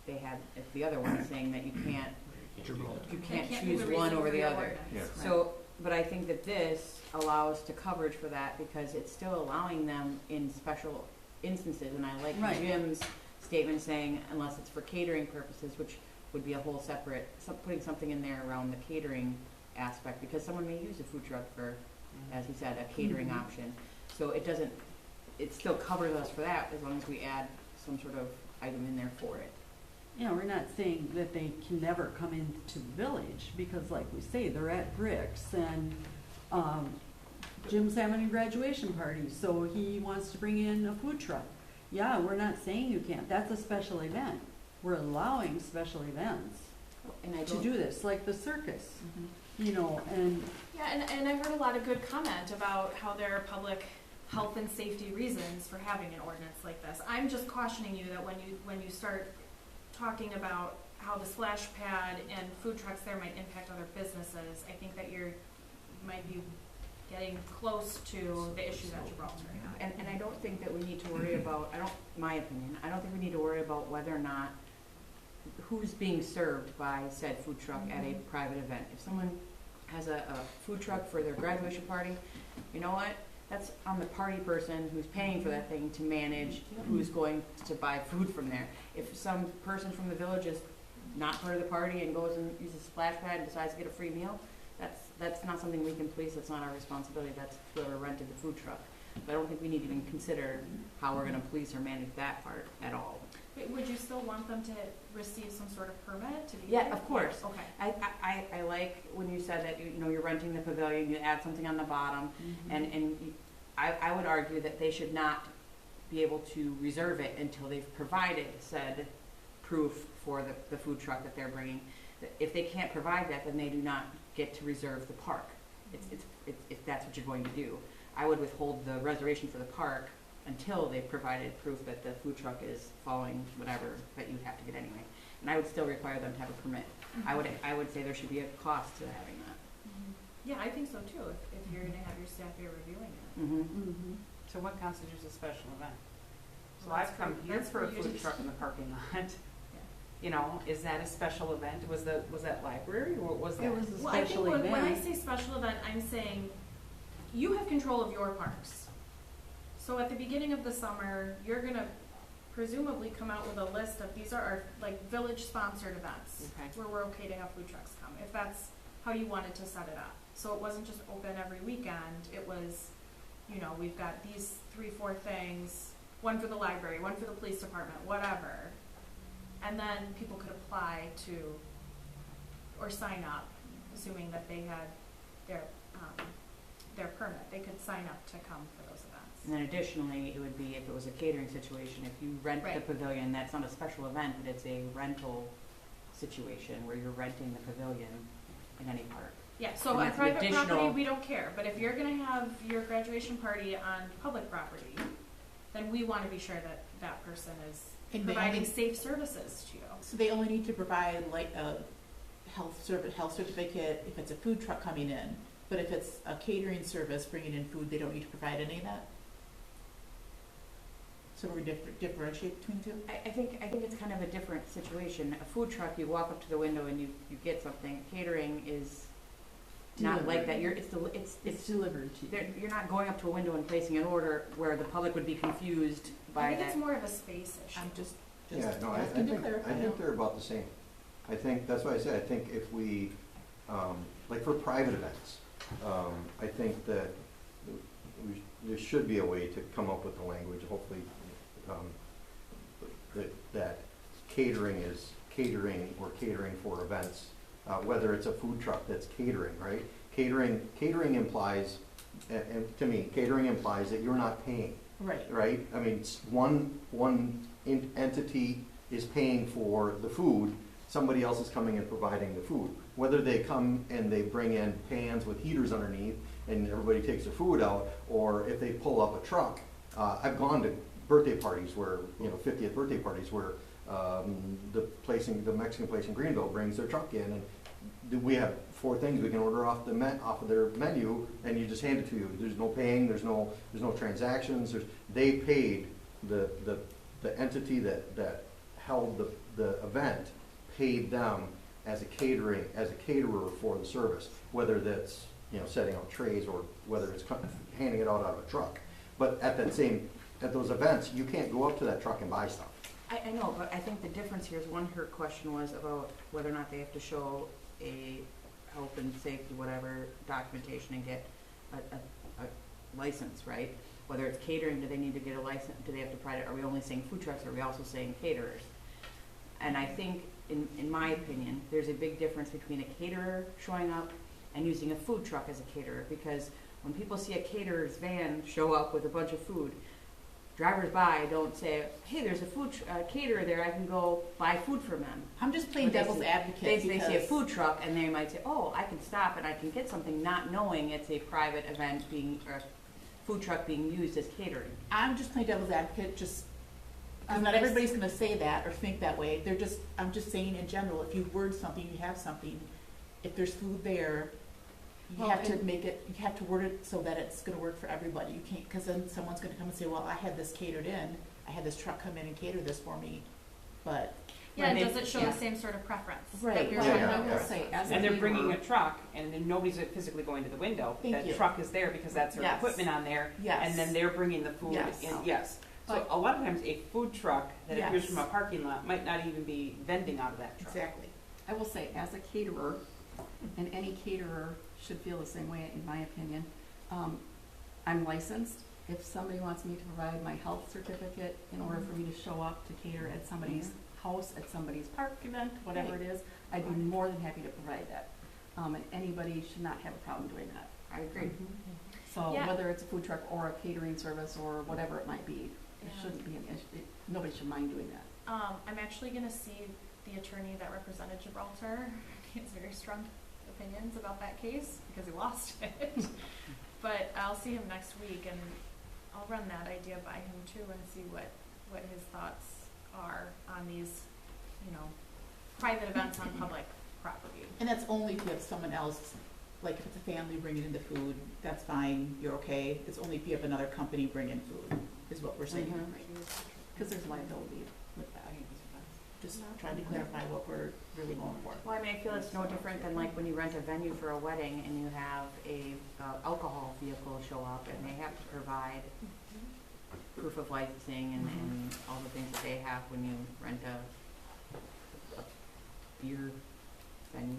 they had at the other one, saying that you can't They choose be the one reason over for the your other. ordinance. Yeah. So, but I think that this allows to coverage for that because it's still allowing them in special instances. And I like Right. Jim's statement saying unless it's for catering purposes, which would be a whole separate, putting something in there around the catering aspect because someone may use a food truck for, as he said, a catering Mhm. option. So it doesn't, it still covers us for that as long as we add some sort of item in there for it. You know, we're not saying that they can never come into the village because like we say, they're at Bricks and Jim's having a graduation party, so he wants to bring in a food truck. Yeah, we're not saying you can't. That's a special event. We're allowing special events And I to don't, do this, like the circus, Mhm. you know, and Yeah, and I heard a lot of good comment about how there are public health and safety reasons for having an ordinance like this. I'm just cautioning you that when you start talking about how the splash pad and food trucks there might impact other businesses, I think that you might be getting close to the issue that Gibraltar had. and I don't think that we need to worry about, my opinion, I don't think we need to worry about whether or not who's being served by said food truck at a private event. If someone has a food truck for their graduation party, you know what? That's on the party person who's paying for that thing to manage who's going to buy food from there. If some person from the village is not part of the party and goes and uses a splash pad and decides to get a free meal, that's not something we can police, that's not our responsibility, that's whoever rented the food truck. But I don't think we need to even consider how we're gonna police or manage that part at all. Wait, would you still want them to receive some sort of permit to be Yeah, there? of course. Okay. I like when you said that, you know, you're renting the pavilion, you add something on the bottom, and I would argue that they should not be able to reserve it until they've provided said proof for the food truck that they're bringing. If they can't provide that, then they do not get to reserve the park. If that's what you're going to do. I would withhold the reservation for the park until they've provided proof that the food truck is following whatever that you would have to get anyway. And I would still require them to have a permit. I would say there should be a cost to having that. Yeah, I think so too, if you're gonna have your staff here reviewing it. Mm-hmm. So what constitutes a special event? So Well, I've that's come for- here that's for a for you food to- truck in the parking lot. You know, is that a special event? Was that library or what was that? It was a Well, I think special when I event. say special event, I'm saying you have control of your parks. So at the beginning of the summer, you're gonna presumably come out with a list of, these are our, like, village-sponsored events. Okay. Where we're okay to have food trucks come, if that's how you wanted to set it up. So it wasn't just open every weekend, it was, you know, we've got these 3-4 things, one for the library, one for the police department, whatever. And then people could apply to, or sign up, assuming that they had their permit, they could sign up to come for those events. And then additionally, it would be if it was a catering situation, if you rent the Right. pavilion, that's not a special event, but it's a rental situation where you're renting the pavilion in any park. Yeah, so And on that's private property, additional- we don't care, but if you're gonna have your graduation party on public property, then we wanna be sure that that person is And they providing only, safe services to you. so they only need to provide like health certificate, if it's a food truck coming in, but if it's a catering service bringing in food, they don't need to provide any of that? So we're differentiate between the two? I think it's kind of a different situation. A food truck, you walk up to the window and you get something. Catering is not like that. It's delivered to you. You're not going up to a window and placing an order where the public would be confused I by think that. it's more of a space issue. I'm just Yeah, no, I asking to think, clarify. I think they're about the same. I think, that's why I said, I think if we, like for private events, I think that there should be a way to come up with the language, hopefully, that catering is catering or catering for events, whether it's a food truck that's catering, right? Catering implies, and to me, catering implies that you're not paying, Right. right? I mean, one entity is paying for the food, somebody else is coming and providing the food. Whether they come and they bring in pans with heaters underneath and everybody takes their food out, or if they pull up a truck. I've gone to birthday parties where, 50th birthday parties where the Mexican place in Greenville brings their truck in, and we have 4 things we can order off of their menu, and you just hand it to you. There's no paying, there's no transactions. They paid the entity that held the event paid them as a caterer for the service, whether that's setting out trays or whether it's handing it out of a truck. But at those events, you can't go up to that truck and buy stuff. I know, but I think the difference here is, one, her question was about whether or not they have to show a health and safety, whatever, documentation and get a license, right? Whether it's catering, do they need to get a license? Do they have to provide it? Are we only saying food trucks, or are we also saying caterers? And I think, in my opinion, there's a big difference between a caterer showing up and using a food truck as a caterer, because when people see a caterer's van show up with a bunch of food, drivers by don't say, hey, there's a caterer there, I can go buy food from them. I'm just playing But they devil's see- advocate They see a because- food truck and they might say, oh, I can stop and I can get something, not knowing it's a private event or food truck being used as catering. I'm just playing devil's advocate, just, because Um, not I everybody's gonna say that or think that way. I'm just saying in general, if you word something, you have something, if there's food there, you Well, have to and- you have to word it so that it's gonna work for everybody. You can't, because then someone's gonna come and say, well, I had this catered in, I had this truck come in and cater this for me, but. Yeah, when and they- does it show yeah. the same sort of preference? Right, that we were right. talking Yeah, about yeah. with Say, restaurants? as a And they're bringing caterer- a truck and then nobody's physically going to the window. Thank That you. truck is there because that's their Yes. equipment on there. Yes. And then they're bringing the food Yes. in, yes. So But- a lot of times a food truck that appears Yes. from a parking lot might not even be vending out of that truck. Exactly. I will say, as a caterer, and any caterer should feel the same way, in my opinion, I'm licensed. If somebody wants me to provide my health certificate in order for me to show up to cater at somebody's house, at somebody's park event, whatever it is, I'd be more than happy to provide that. And anybody should not have a problem doing that. I agree. So Yeah. whether it's a food truck or a catering service or whatever it might be, it Yeah. shouldn't be an issue. Nobody should mind doing that. I'm actually gonna see the attorney that represented Gibraltar. He has very strong opinions about that case because he lost it. But I'll see him next week and I'll run that idea by him too and see what his thoughts are on these, private events on public property. And that's only if you have someone else, like if it's a family bringing in the food, that's fine, you're okay. It's only if you have another company bring in food, is what we're saying. Because there's liability with that. Just trying to clarify what we're really going for. Well, I mean, I feel it's no different than like when you rent a venue for a wedding and you have a alcohol vehicle show up and they have to provide proof of licensing and all the things that they have when you rent a beer venue.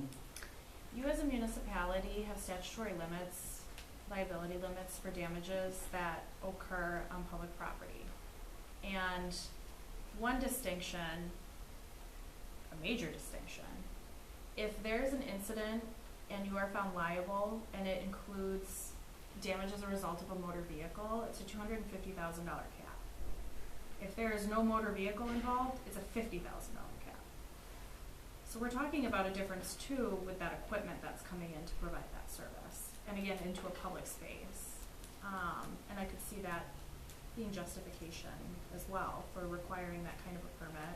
You as a municipality have statutory limits, liability limits for damages that occur on public property. And one distinction, a major distinction, if there's an incident and you are found liable and it includes damage as a result of a motor vehicle, it's a $250,000 cap. If there is no motor vehicle involved, it's a $50,000 cap. So we're talking about a difference too with that equipment that's coming in to provide that service, and again, into a public space. And I could see that being justification as well for requiring that kind of a permit,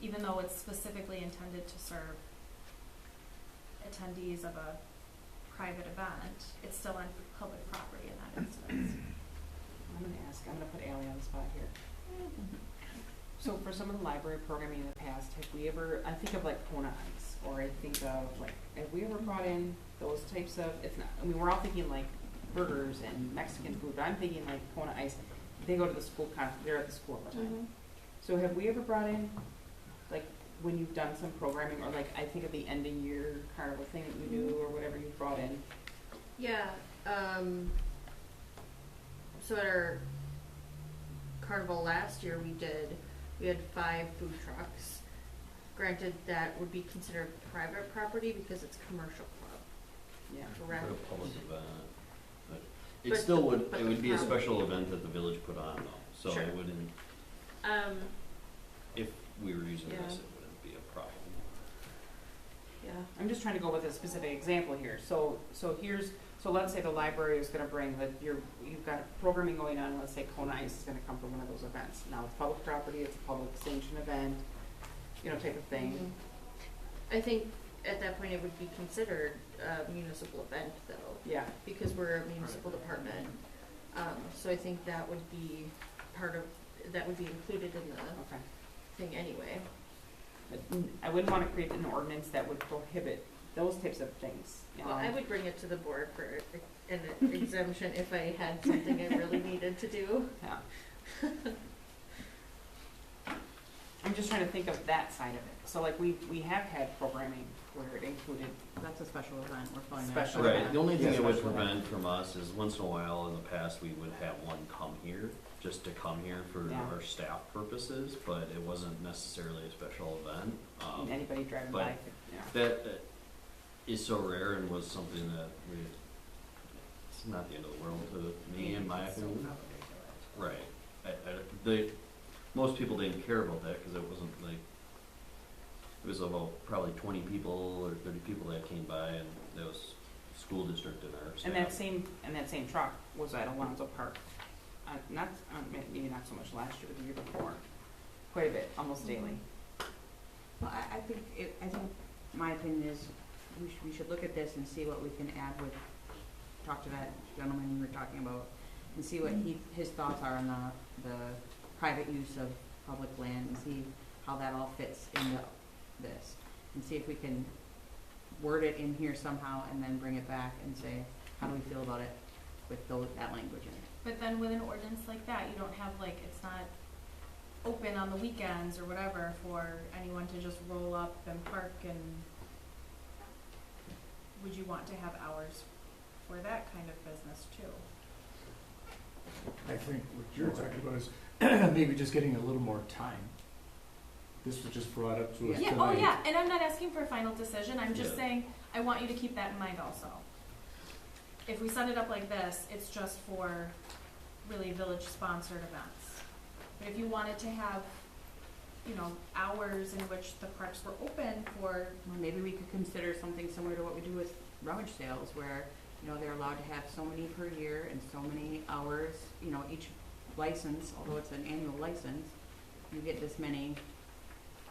even though it's specifically intended to serve attendees of a private event, it's still on public property in that instance. I'm gonna put Ally on the spot here. So for some of the library programming in the past, have we ever, I think of like Kona Ice, or I think of like, have we ever brought in those types of, it's not, I mean, we're all thinking like burgers and Mexican food, but I'm thinking like Kona Ice, they go to the school they're at the school all the time. So have we ever brought in, like, when you've done some programming, or like, I think of the end of year carnival thing that you do, or whatever you brought in? Yeah, so at our carnival last year, we had 5 food trucks. Granted, that would be considered private property because it's commercial club, Yeah. correct? For a public event, but it But still the- would, but it the would be a problem- special event that the village put on though, so Sure. it wouldn't, if we were using Yeah. this, it wouldn't be a problem. Yeah, I'm just trying to go with a specific example here. So let's say the library is gonna bring you've got programming going on, let's say Kona Ice is gonna come from one of those events. Now it's public property, it's a public sanctioned event, type of thing. I think at that point it would be considered a municipal event though, Yeah, because we're a municipal department. So I think that would be that would be included in the okay. thing anyway. But I wouldn't wanna create an ordinance that would prohibit those types of things, Well, I would bring it to the board for an exemption if I had something I really needed to do. Yeah. I'm just trying to think of that side of it. So like we have had programming where it included, That's a special event, we're fine. Special Right, event. the only thing Yeah, it would special event. prevent from us is once in a while in the past, we would have one come here, just to come here for Yeah. our staff purposes, but it wasn't necessarily a special event. anybody driving but by could, That is so rare and was something that it's not the end of the world to me, in my opinion. Right. Most people didn't care about that because it wasn't like, it was about probably 20 people or 30 people that came by, and there was school district in our staff. And that same truck was at Alonzo Park, maybe not so much last year, but the year before, quite a bit, almost daily. Well, I think my opinion is we should look at this and see what we can add with, talk to that gentleman you were talking about, and see what his thoughts are on the private use of public land, and see how that all fits into this, and see if we can word it in here somehow and then bring it back and say, how do we feel about it with that language in it? But then with an ordinance like that, you don't have it's not open on the weekends or whatever for anyone to just roll up and park, and would you want to have hours for that kind of business too? I think what you're talking about is maybe just getting a little more time. This was just brought up to us Yeah, tonight. oh yeah, and I'm not asking for a final decision, I'm just Yeah. saying, I want you to keep that in mind also. If we set it up like this, it's just for really village-sponsored events. But if you wanted to have, hours in which the parks were open for, Well, maybe we could consider something similar to what we do with rummage sales, where, they're allowed to have so many per year and so many hours, each license, although it's an annual license, you get this many.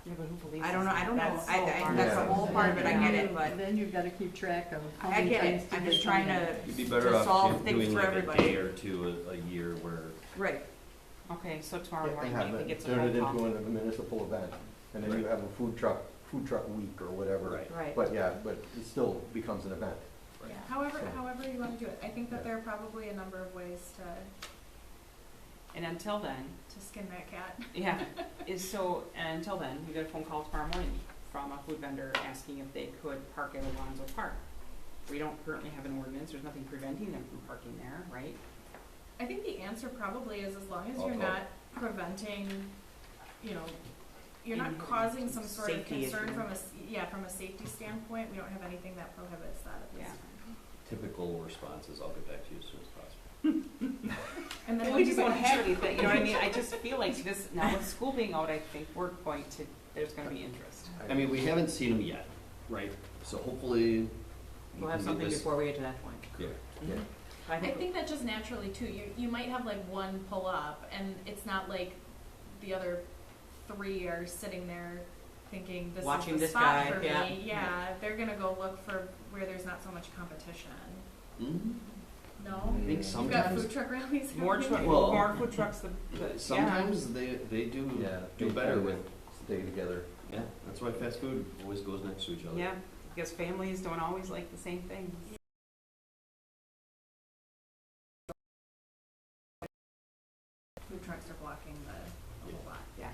Yeah, but who polices I don't know, that? that's so the hard. whole part of it, I get it, but Then you've gotta keep track of how I many get times it, do I'm they just come trying in. to, You'd be better to off solve things doing for like everybody. a day or two a year where, right, Okay, so tomorrow Yeah, morning, and you have think it, it's a turn it phone into call? a municipal event, and then you have a food truck week or whatever. Right. right. But yeah, but it still becomes an event. yeah, however So- you want to do it. I think that there are probably a number of ways And until then, to skin that cat. yeah, and until then, we got a phone call tomorrow morning from a food vendor asking if they could park at Alonzo Park. We don't currently have an ordinance, there's nothing preventing them from parking there, right? I think the answer probably is as long as you're Okay. not preventing, you're not Any causing some sort of safety concern issue. from a safety standpoint, we don't have anything that prohibits that at this Yeah. time. typical responses, I'll get back to you as soon as possible. And then We once just you don't get have anything, you know what I mean? I just feel like this, now with school being out, I think there's gonna be interest. I mean, we haven't seen them yet, right? So hopefully we We'll have can get something this- before we get to that point. Yeah. Yeah. I think that just naturally too, you might have one pull up, and it's not like the other 3 are sitting there thinking this Watching is the this spot guy, for yeah. me. Yeah, they're gonna go look for where there's not so much competition. Mm-hmm. No? I think You've got sometimes, food truck rallies? More happening? Well, more food trucks, the sometimes they do do better with, Stay together. yeah, that's why fast food always goes next to each other. yeah, because families don't always like the same things. Food trucks are blocking the whole lot. Yeah.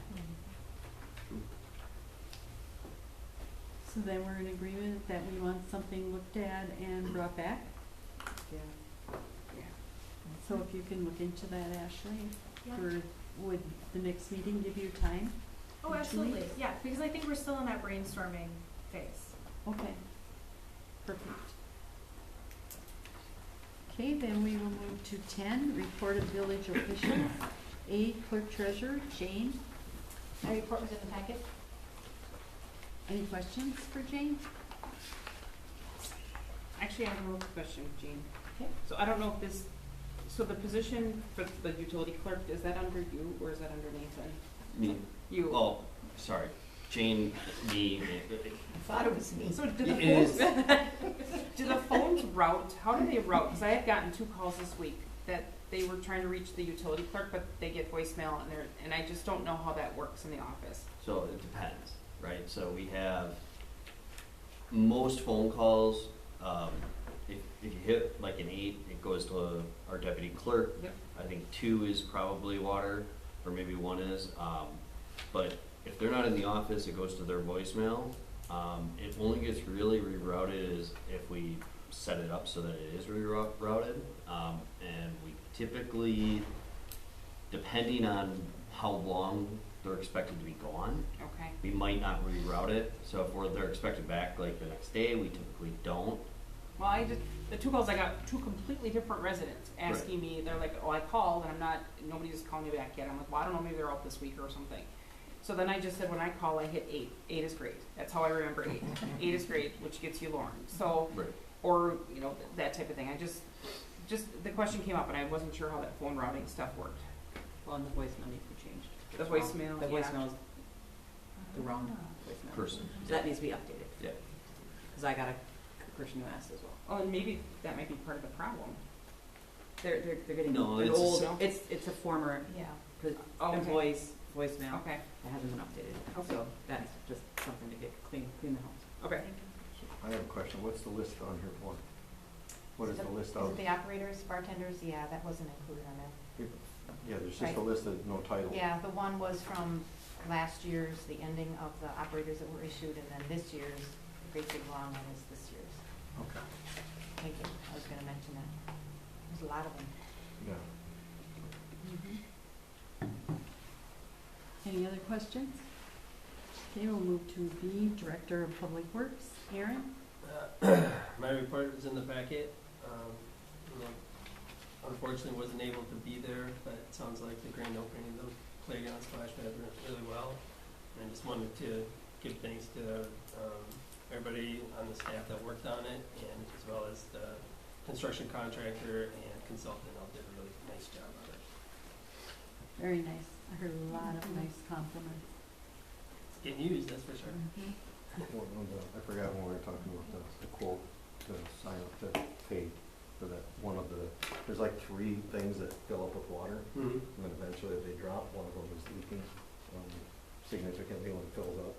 So then we're in agreement that we want something looked at and brought back? Yeah. So if you can look into that, Ashley, Yeah. would the next meeting give you time? Oh, In 2 absolutely. weeks? Yeah, because I think we're still in that brainstorming phase. Okay, perfect. Okay, then we will move to 10, report of village officials. A, clerk treasurer, Jane. My report was in the packet. Any questions for Jane? Actually, I have a real question, Jean. Okay. So I don't know if this, so the position for the utility clerk, is that under you or is that under Nathan? Me, You. oh, sorry, Jane, me, I thought it was me. So do the It is. phones, do the phones route, how do they route? Because I had gotten 2 calls this week that they were trying to reach the utility clerk, but they get voicemail and I just don't know how that works in the office. so it depends, right? So we have most phone calls, if you hit like an 8, it goes to our deputy clerk. Yep. I think 2 is probably water, or maybe 1 is. But if they're not in the office, it goes to their voicemail. It only gets really rerouted is if we set it up so that it is rerouted. And we typically, depending on how long they're expected to be gone, Okay. we might not reroute it. So if they're expected back like the next day, we typically don't. Well, the 2 calls I got, 2 completely different residents asking me, they're like, oh, I called and nobody's calling me back yet. I'm like, well, I don't know, maybe they're out this week or something. So then I just said, when I call, I hit 8. 8 is great. That's how I remember 8. 8 is great, which gets you Lauren. So, Right. or, that type of thing. I just, the question came up and I wasn't sure how that phone routing stuff worked. Well, and the voicemail needs to be changed. The voicemail, The yeah. voicemail is the wrong voicemail. Person. So that needs to be updated. Yeah. Because I got a person who asked as well. Oh, and maybe that might be part of the problem. They're getting No, an it's old, no? it's a former Yeah. Oh, okay. employee's voicemail. Okay, That hasn't been updated. Okay. So that's just something to get clean the house. okay. I have a question. What's the list on here for? What is the list Is of? it the operators, bartenders? Yeah, that wasn't included on there. Yeah, there's just a Right. list of no title. Yeah, the one was from last year's, the ending of the operators that were issued, and then this year's, the great big long one is this year's. Okay. Thank you. I was gonna mention that. There's a lot of them. Yeah. Any other questions? Okay, we'll move to B, Director of Public Works, Aaron. My report is in the packet. Unfortunately, wasn't able to be there, but it sounds like the grand opening of the playground splash pad went really well. And I just wanted to give thanks to everybody on the staff that worked on it, and as well as the construction contractor and consultant all did a really nice job on it. Very nice. I heard a lot of nice compliments. It's getting used, that's for sure. Well, no, I forgot when we were talking about the quote to sign up to pay for that. One of the, there's like 3 things that fill up with water, Mm-hmm. and then eventually they drop. One of them is leaking significantly when it fills up.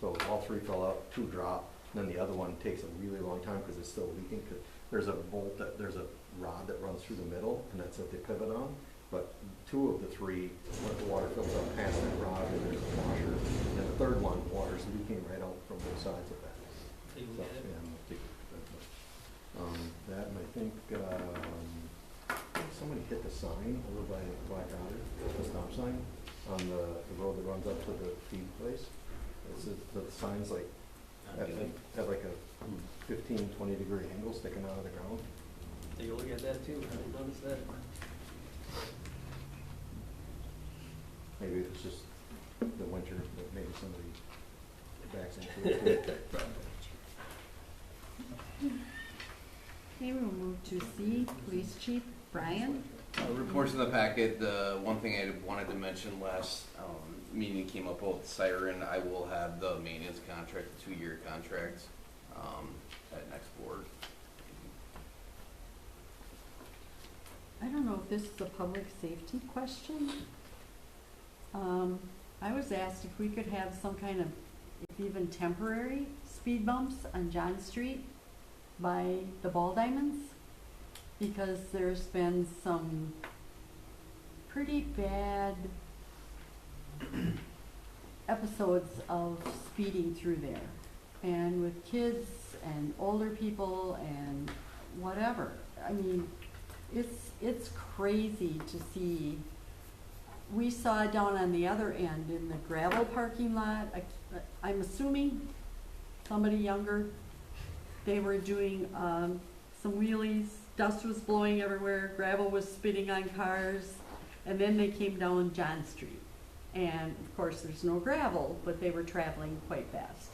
So all 3 fill up, 2 drop, and then the other one takes a really long time because it's still leaking. 'Cause there's a bolt there's a rod that runs through the middle, and that's what they pivot on. But 2 of the 3, when the water fills up past that rod, and there's a washer. And the 3rd one, water's leaking right out from both sides of that. Take a So, look at it. yeah, I'm gonna take a look at that. That, and I think, somebody hit the sign over by Black Otter, the stop sign, on the road that runs up to the feed place. The sign's like, have like a 15, 20-degree angle sticking out of the ground. Take a look at that too, I didn't notice that. Maybe it's just the winter, but maybe somebody backs into it. Okay, we'll move to C, Police Chief Brian. Reports in the packet. The one thing I wanted to mention last meeting came up about the siren, I will have the maintenance contract, the 2-year contract, at next board. I don't know if this is a public safety question. I was asked if we could have some kind of, if even temporary, speed bumps on John Street by the Ball Diamonds, because there's been some pretty bad episodes of speeding through there, and with kids and older people and whatever. I mean, it's crazy to see. We saw down on the other end in the gravel parking lot, I'm assuming somebody younger, they were doing some wheelies, dust was blowing everywhere, gravel was spitting on cars, and then they came down John Street. And of course there's no gravel, but they were traveling quite fast.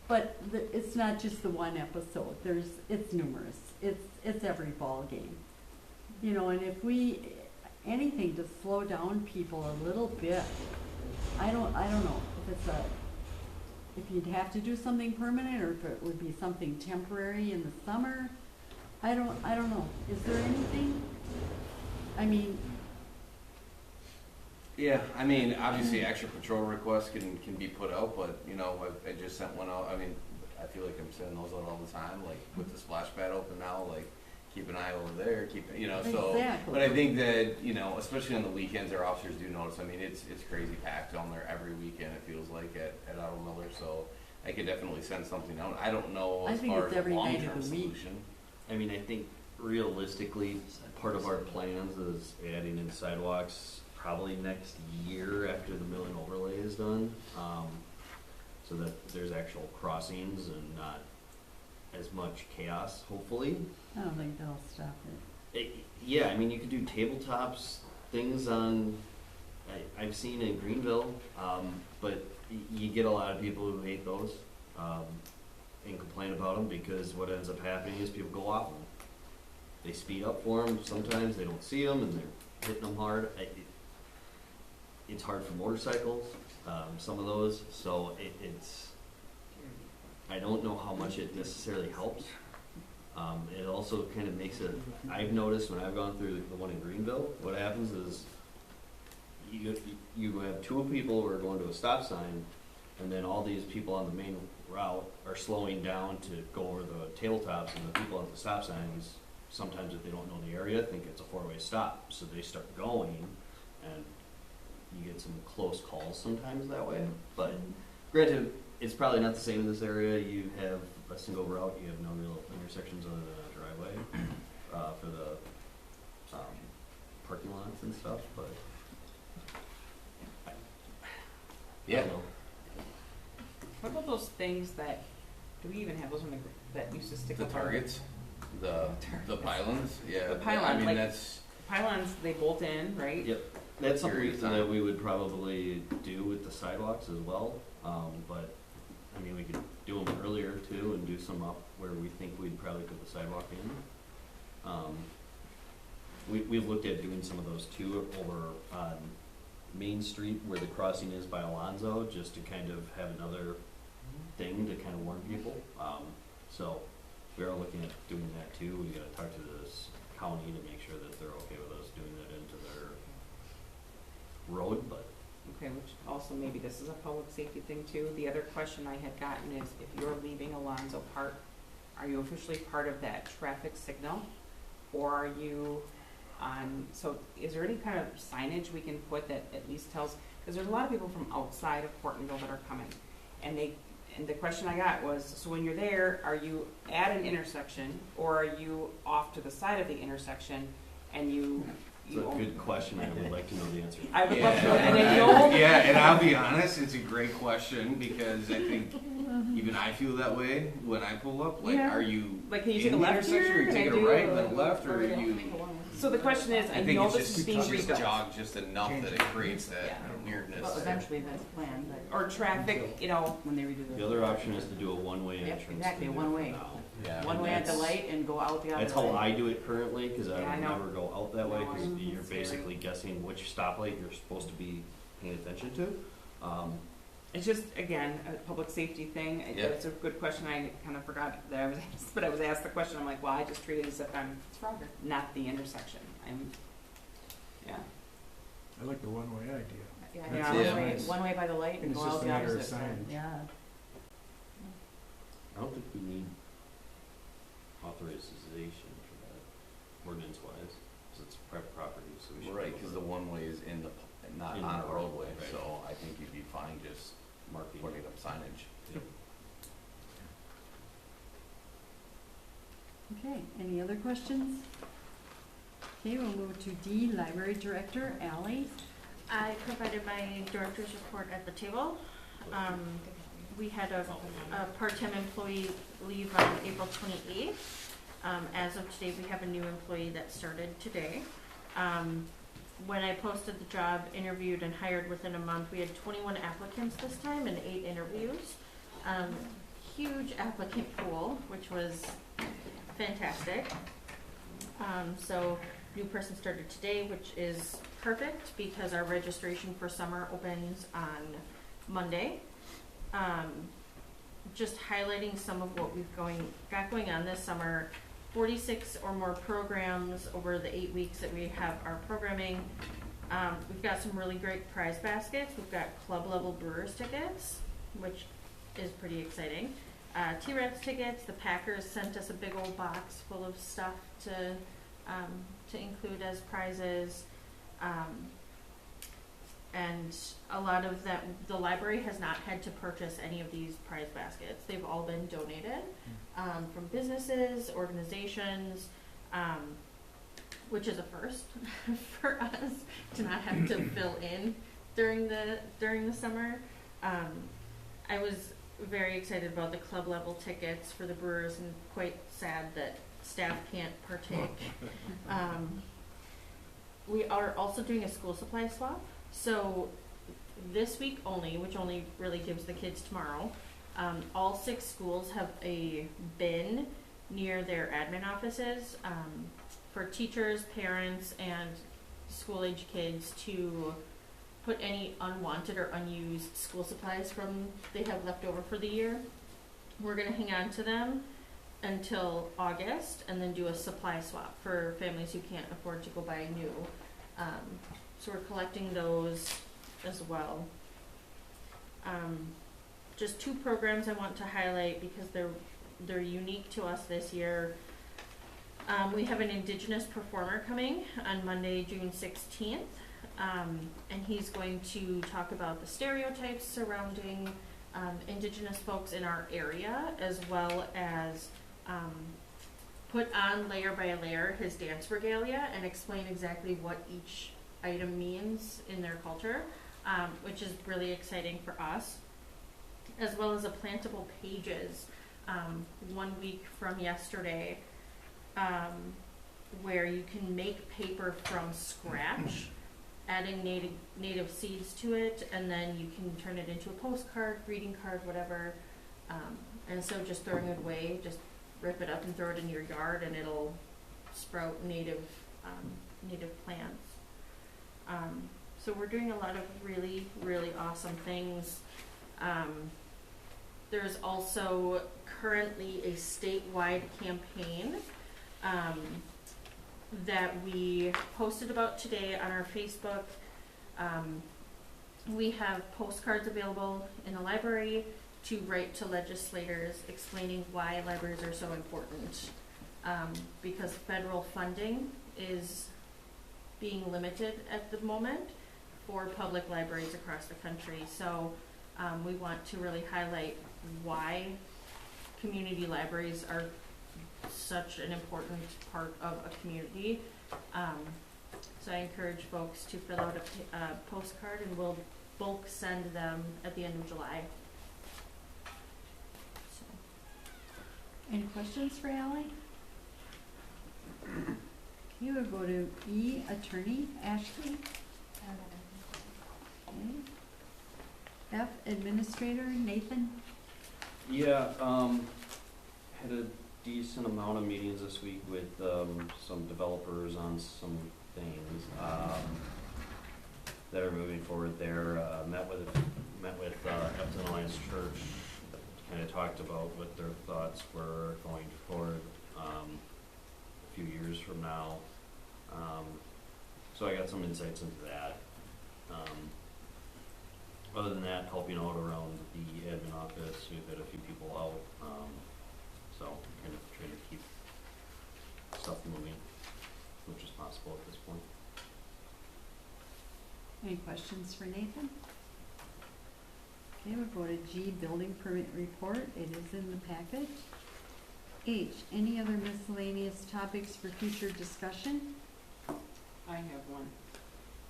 But it's not just the one episode, it's numerous, it's every ball game. You know, and if anything to slow down people a little bit. I don't know if you'd have to do something permanent or if it would be something temporary in the summer. I don't know. Is there anything? I mean. Yeah, I mean, obviously extra patrol requests can be put out, but, you know, I just sent one out. I mean, I feel like I'm sending those out all the time, like with the splash pad open now, like keep an eye over there, you know, so. Exactly. But I think that, you know, especially on the weekends, our officers do notice, I mean, it's crazy packed down there every weekend, it feels like, at Otto Miller, so I could definitely send something out. I don't know I as think far it's as a every night of long-term the week. solution. I mean, I think realistically, part of our plans is adding in sidewalks probably next year after the mill and overlay is done, so that there's actual crossings and not as much chaos, hopefully. I don't think they'll stop it. Yeah, I mean, you could do tabletops, things on, I've seen in Greenville, but you get a lot of people who hate those and complain about them, because what ends up happening is people go off them. They speed up for them, sometimes they don't see them and they're hitting them hard. It's hard for motorcycles, some of those, so it's, I don't know how much it necessarily helps. It also kind of makes it, I've noticed when I've gone through the one in Greenville, what happens is you have two people who are going to a stop sign, and then all these people on the main route are slowing down to go over the tabletops, and the people at the stop signs, sometimes if they don't know the area, think it's a four-way stop, so they start going, and you get some close calls sometimes that way. But granted, it's probably not the same in this area. You have a single route, you have no real intersections other than a driveway for the parking lots and stuff, but I don't know. What about those things that, do we even have those on that used to stick The up our- targets, the pylons, yeah. The pylon, I mean, like- that's, Pylons, they bolt in, right? Yep, that's something Period of that time. we would probably do with the sidewalks as well, but, I mean, we could do them earlier too, and do some up where we think we'd probably put the sidewalk in. We've looked at doing some of those too over on Main Street where the crossing is by Alonzo, just to kind of have another thing to kind of warn people. So we are looking at doing that too. We gotta talk to this county to make sure that they're okay with us doing that into their road, but. Okay, which also maybe this is a public safety thing too. The other question I had gotten is, if you're leaving Alonzo Park, are you officially part of that traffic signal? Or are you on, so is there any kind of signage we can put that at least tells, because there's a lot of people from outside of Hortonville that are coming. And the question I got was, so when you're there, are you at an intersection or are you off to the side of the intersection and you It's a good question. I would like to know the answer. I would love to know. And then you'll, yeah, and I'll be honest, it's a great question, because I think even I feel that way when I pull up. Like, Yeah. are you like, can you in take a the left intersection, here? or you Can I take a do right and then a left, or are yeah. you? So the question is, I I think know it's this is being just rebuilt. jog just enough that it creates that Yeah. weirdness. Well, eventually that's planned, but Or traffic, you know, when they redo The other option is to do a one-way Yep, entrance. exactly, through one there way. for now. Yeah. one way at the light and go out the other way. That's how I do it currently, because I Yeah, I would know. never go out that way, because No, you're it's basically guessing which stoplight you're supposed to be paying attention to. It's just, again, a public safety thing. Yeah. It's a good question. I kind of forgot that I was asked, but I was asked the question. I'm like, well, I just treat it as if it's Frogger, not the intersection. Yeah. I like the one-way idea. Yeah, That's Yeah. one way by the light And and it's go just out a the matter of opposite. signage. Yeah. I don't think we need authorization for that, ordinance-wise, because it's private property, so we should. Right, because the one-way is in the, not In on the a roadway, right. so I think you'd be fine just Marking. putting up signage. Yep. Okay, any other questions? Okay, we'll move to D, Library Director, Ally. I provided my director's report at the table. We had a part-time employee leave on April 28th. As of today, we have a new employee that started today. When I posted the job, interviewed and hired within a month, we had 21 applicants this time and 8 interviews. Huge applicant pool, which was fantastic. So new person started today, which is perfect because our registration for summer opens on Monday. Just highlighting some of what we've got going on this summer. 46 or more programs over the 8 weeks that we have our programming. We've got some really great prize baskets. We've got club level Brewers tickets, which is pretty exciting. T-Rex tickets. The Packers sent us a big old box full of stuff to include as prizes. And a lot of that, the library has not had to purchase any of these prize baskets. They've all been donated from businesses, organizations, which is a first for us to not have to fill in during the summer. I was very excited about the club level tickets for the Brewers and quite sad that staff can't partake. We are also doing a school supply swap. So this week only, which only really gives the kids tomorrow, all 6 schools have a bin near their admin offices for teachers, parents, and school-age kids to put any unwanted or unused school supplies from they have left over for the year. We're going to hang on to them until August and then do a supply swap for families who can't afford to go buy new. So we're collecting those as well. Just 2 programs I want to highlight because they're unique to us this year. We have an Indigenous performer coming on Monday, June 16th, and he's going to talk about the stereotypes surrounding Indigenous folks in our area, as well as put on layer by layer his dance regalia and explain exactly what each item means in their culture, which is really exciting for us, as well as a plantable pages 1 week from yesterday, where you can make paper from scratch, adding native seeds to it, and then you can turn it into a postcard, greeting card, whatever. And so just throwing it away, just rip it up and throw it in your yard and it'll sprout native plants. So we're doing a lot of really, really awesome things. There's also currently a statewide campaign that we posted about today on our Facebook. We have postcards available in the library to write to legislators explaining why libraries are so important, because federal funding is being limited at the moment for public libraries across the country. So we want to really highlight why community libraries are such an important part of a community. So I encourage folks to fill out a postcard, and we'll bulk send them at the end of July. So. Any questions for Ally? Okay, we'll go to E, Attorney Ashley. Okay. F, Administrator Nathan. Yeah, had a decent amount of meetings this week with some developers on some things that are moving forward there. Met with met with Epton Alliance Church, kind of talked about what their thoughts were going forward a few years from now. So I got some insights into that. Other than that, helping out around the admin office, we've had a few people out, so kind of trying to keep stuff moving as much as possible at this point. Any questions for Nathan? Okay, we'll go to G, building permit report. It is in the packet. H, any other miscellaneous topics for future discussion? I have one.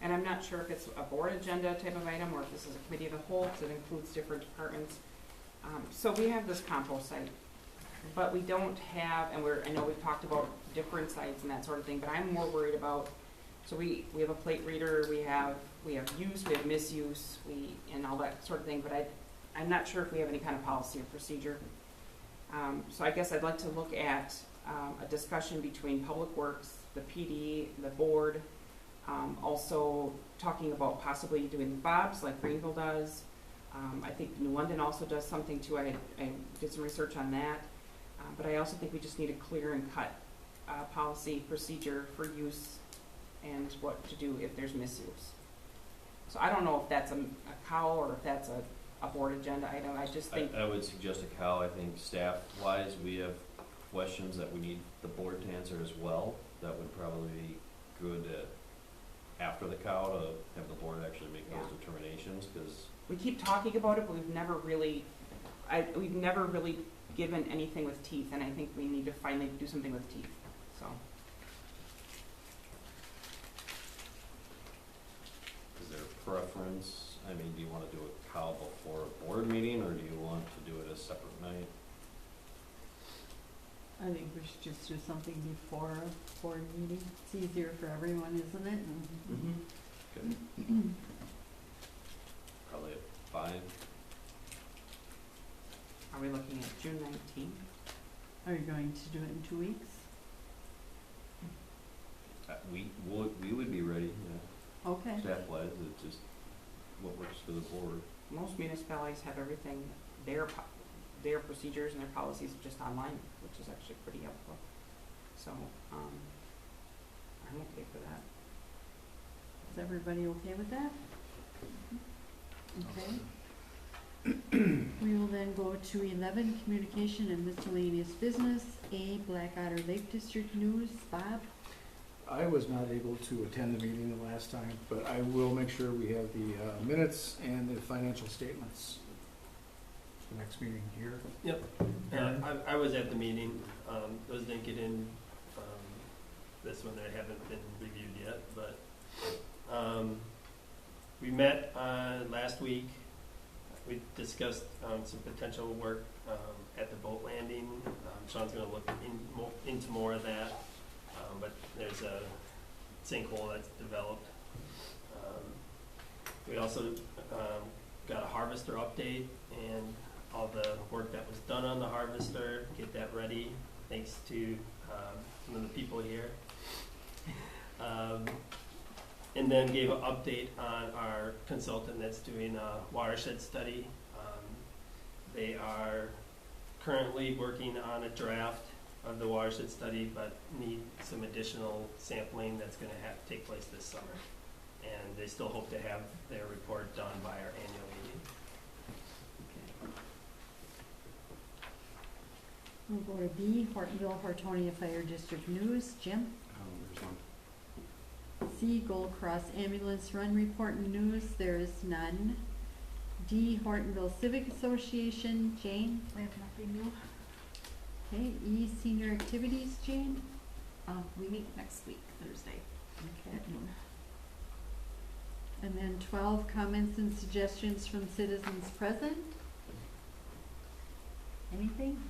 And I'm not sure if it's a board agenda type of item or if this is a committee of the whole, because it includes different departments. So we have this compost site, but we don't have, and I know we've talked about different sites and that sort of thing, but I'm more worried about, so we have a plate reader, we have use, we have misuse, and all that sort of thing, but I'm not sure if we have any kind of policy or procedure. So I guess I'd like to look at a discussion between Public Works, the PD, the board, also talking about possibly doing fobs like Greenville does. I think New London also does something too. I did some research on that. But I also think we just need a clear and cut policy procedure for use and what to do if there's misuse. So I don't know if that's a cow or if that's a board agenda item. I just think I would suggest a cow. I think staff-wise, we have questions that we need the board to answer as well. That would probably be good after the cow to have the board actually make those determinations, because we keep talking about it, but we've never really given anything with teeth, and I think we need to finally do something with teeth. So. is there a preference? I mean, do you want to do a cow before a board meeting, or do you want to do it a separate night? I think we should just do something before a board meeting. It's easier for everyone, isn't it? Mm-hmm. Good. Probably at 5. Are we looking at June 19th? Are you going to do it in 2 weeks? We would be ready, yeah. Okay. Staff-wise, it's just what works for the board. Most municipalities have everything, their procedures and their policies just online, which is actually pretty helpful. So, I'm okay for that. Is everybody okay with that? Okay. We will then go to 11, communication and miscellaneous business. A, Black Otter Lake District News. Bob? I was not able to attend the meeting the last time, but I will make sure we have the minutes and the financial statements for the next meeting here. Yep. I was at the meeting. Those didn't get in this one. They haven't been reviewed yet, but we met last week. We discussed some potential work at the boat landing. Sean's going to look into more of that, but there's a sinkhole that's developed. We also got a harvester update and all the work that was done on the harvester, get that ready, thanks to some of the people here. And then gave an update on our consultant that's doing a watershed study. They are currently working on a draft of the watershed study, but need some additional sampling that's going to take place this summer. And they still hope to have their report done by our annual meeting. We'll go to B, Hortonville, Hortonia Fire District News. Jim? There's one. C, Gold Cross Ambulance Run Report and News. There is none. D, Hortonville Civic Association. Jane? I have nothing new. Okay. E, Senior Activities. Jane? We meet next week, Thursday, Okay. at noon. And then 12, comments and suggestions from citizens present. Anything?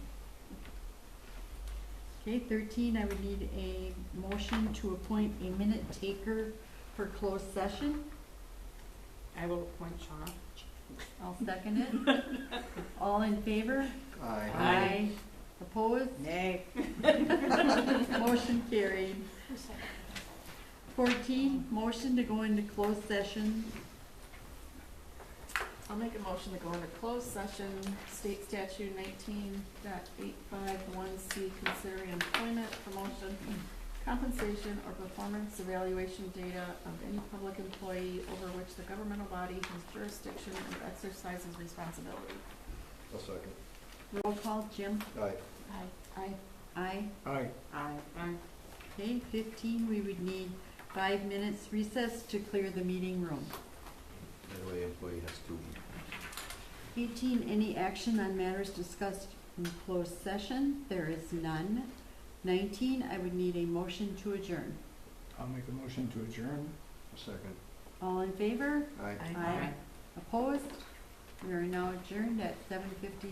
Okay, 13, I would need a motion to appoint a minute taker for closed session. I will appoint Shauna. I'll second it. All in favor? Aye. Opposed? Nay. Motion carried. 14, motion to go into closed session I'll make a motion to go into closed session, state statute 19.851C, considering employment, promotion, compensation, or performance evaluation data of any public employee over which the governmental body has jurisdiction and exercises responsibility. A second. Roll call, Jim? Aye. Aye. Aye. Aye. Aye. Okay, 15, we would need 5 minutes recess to clear the meeting room. That way employee has 2. 18, any action on matters discussed in closed session? There is none. 19, I would need a motion to adjourn. I'll make a motion to adjourn. A second. All in favor? Aye. Opposed? We are now adjourned at 7:53.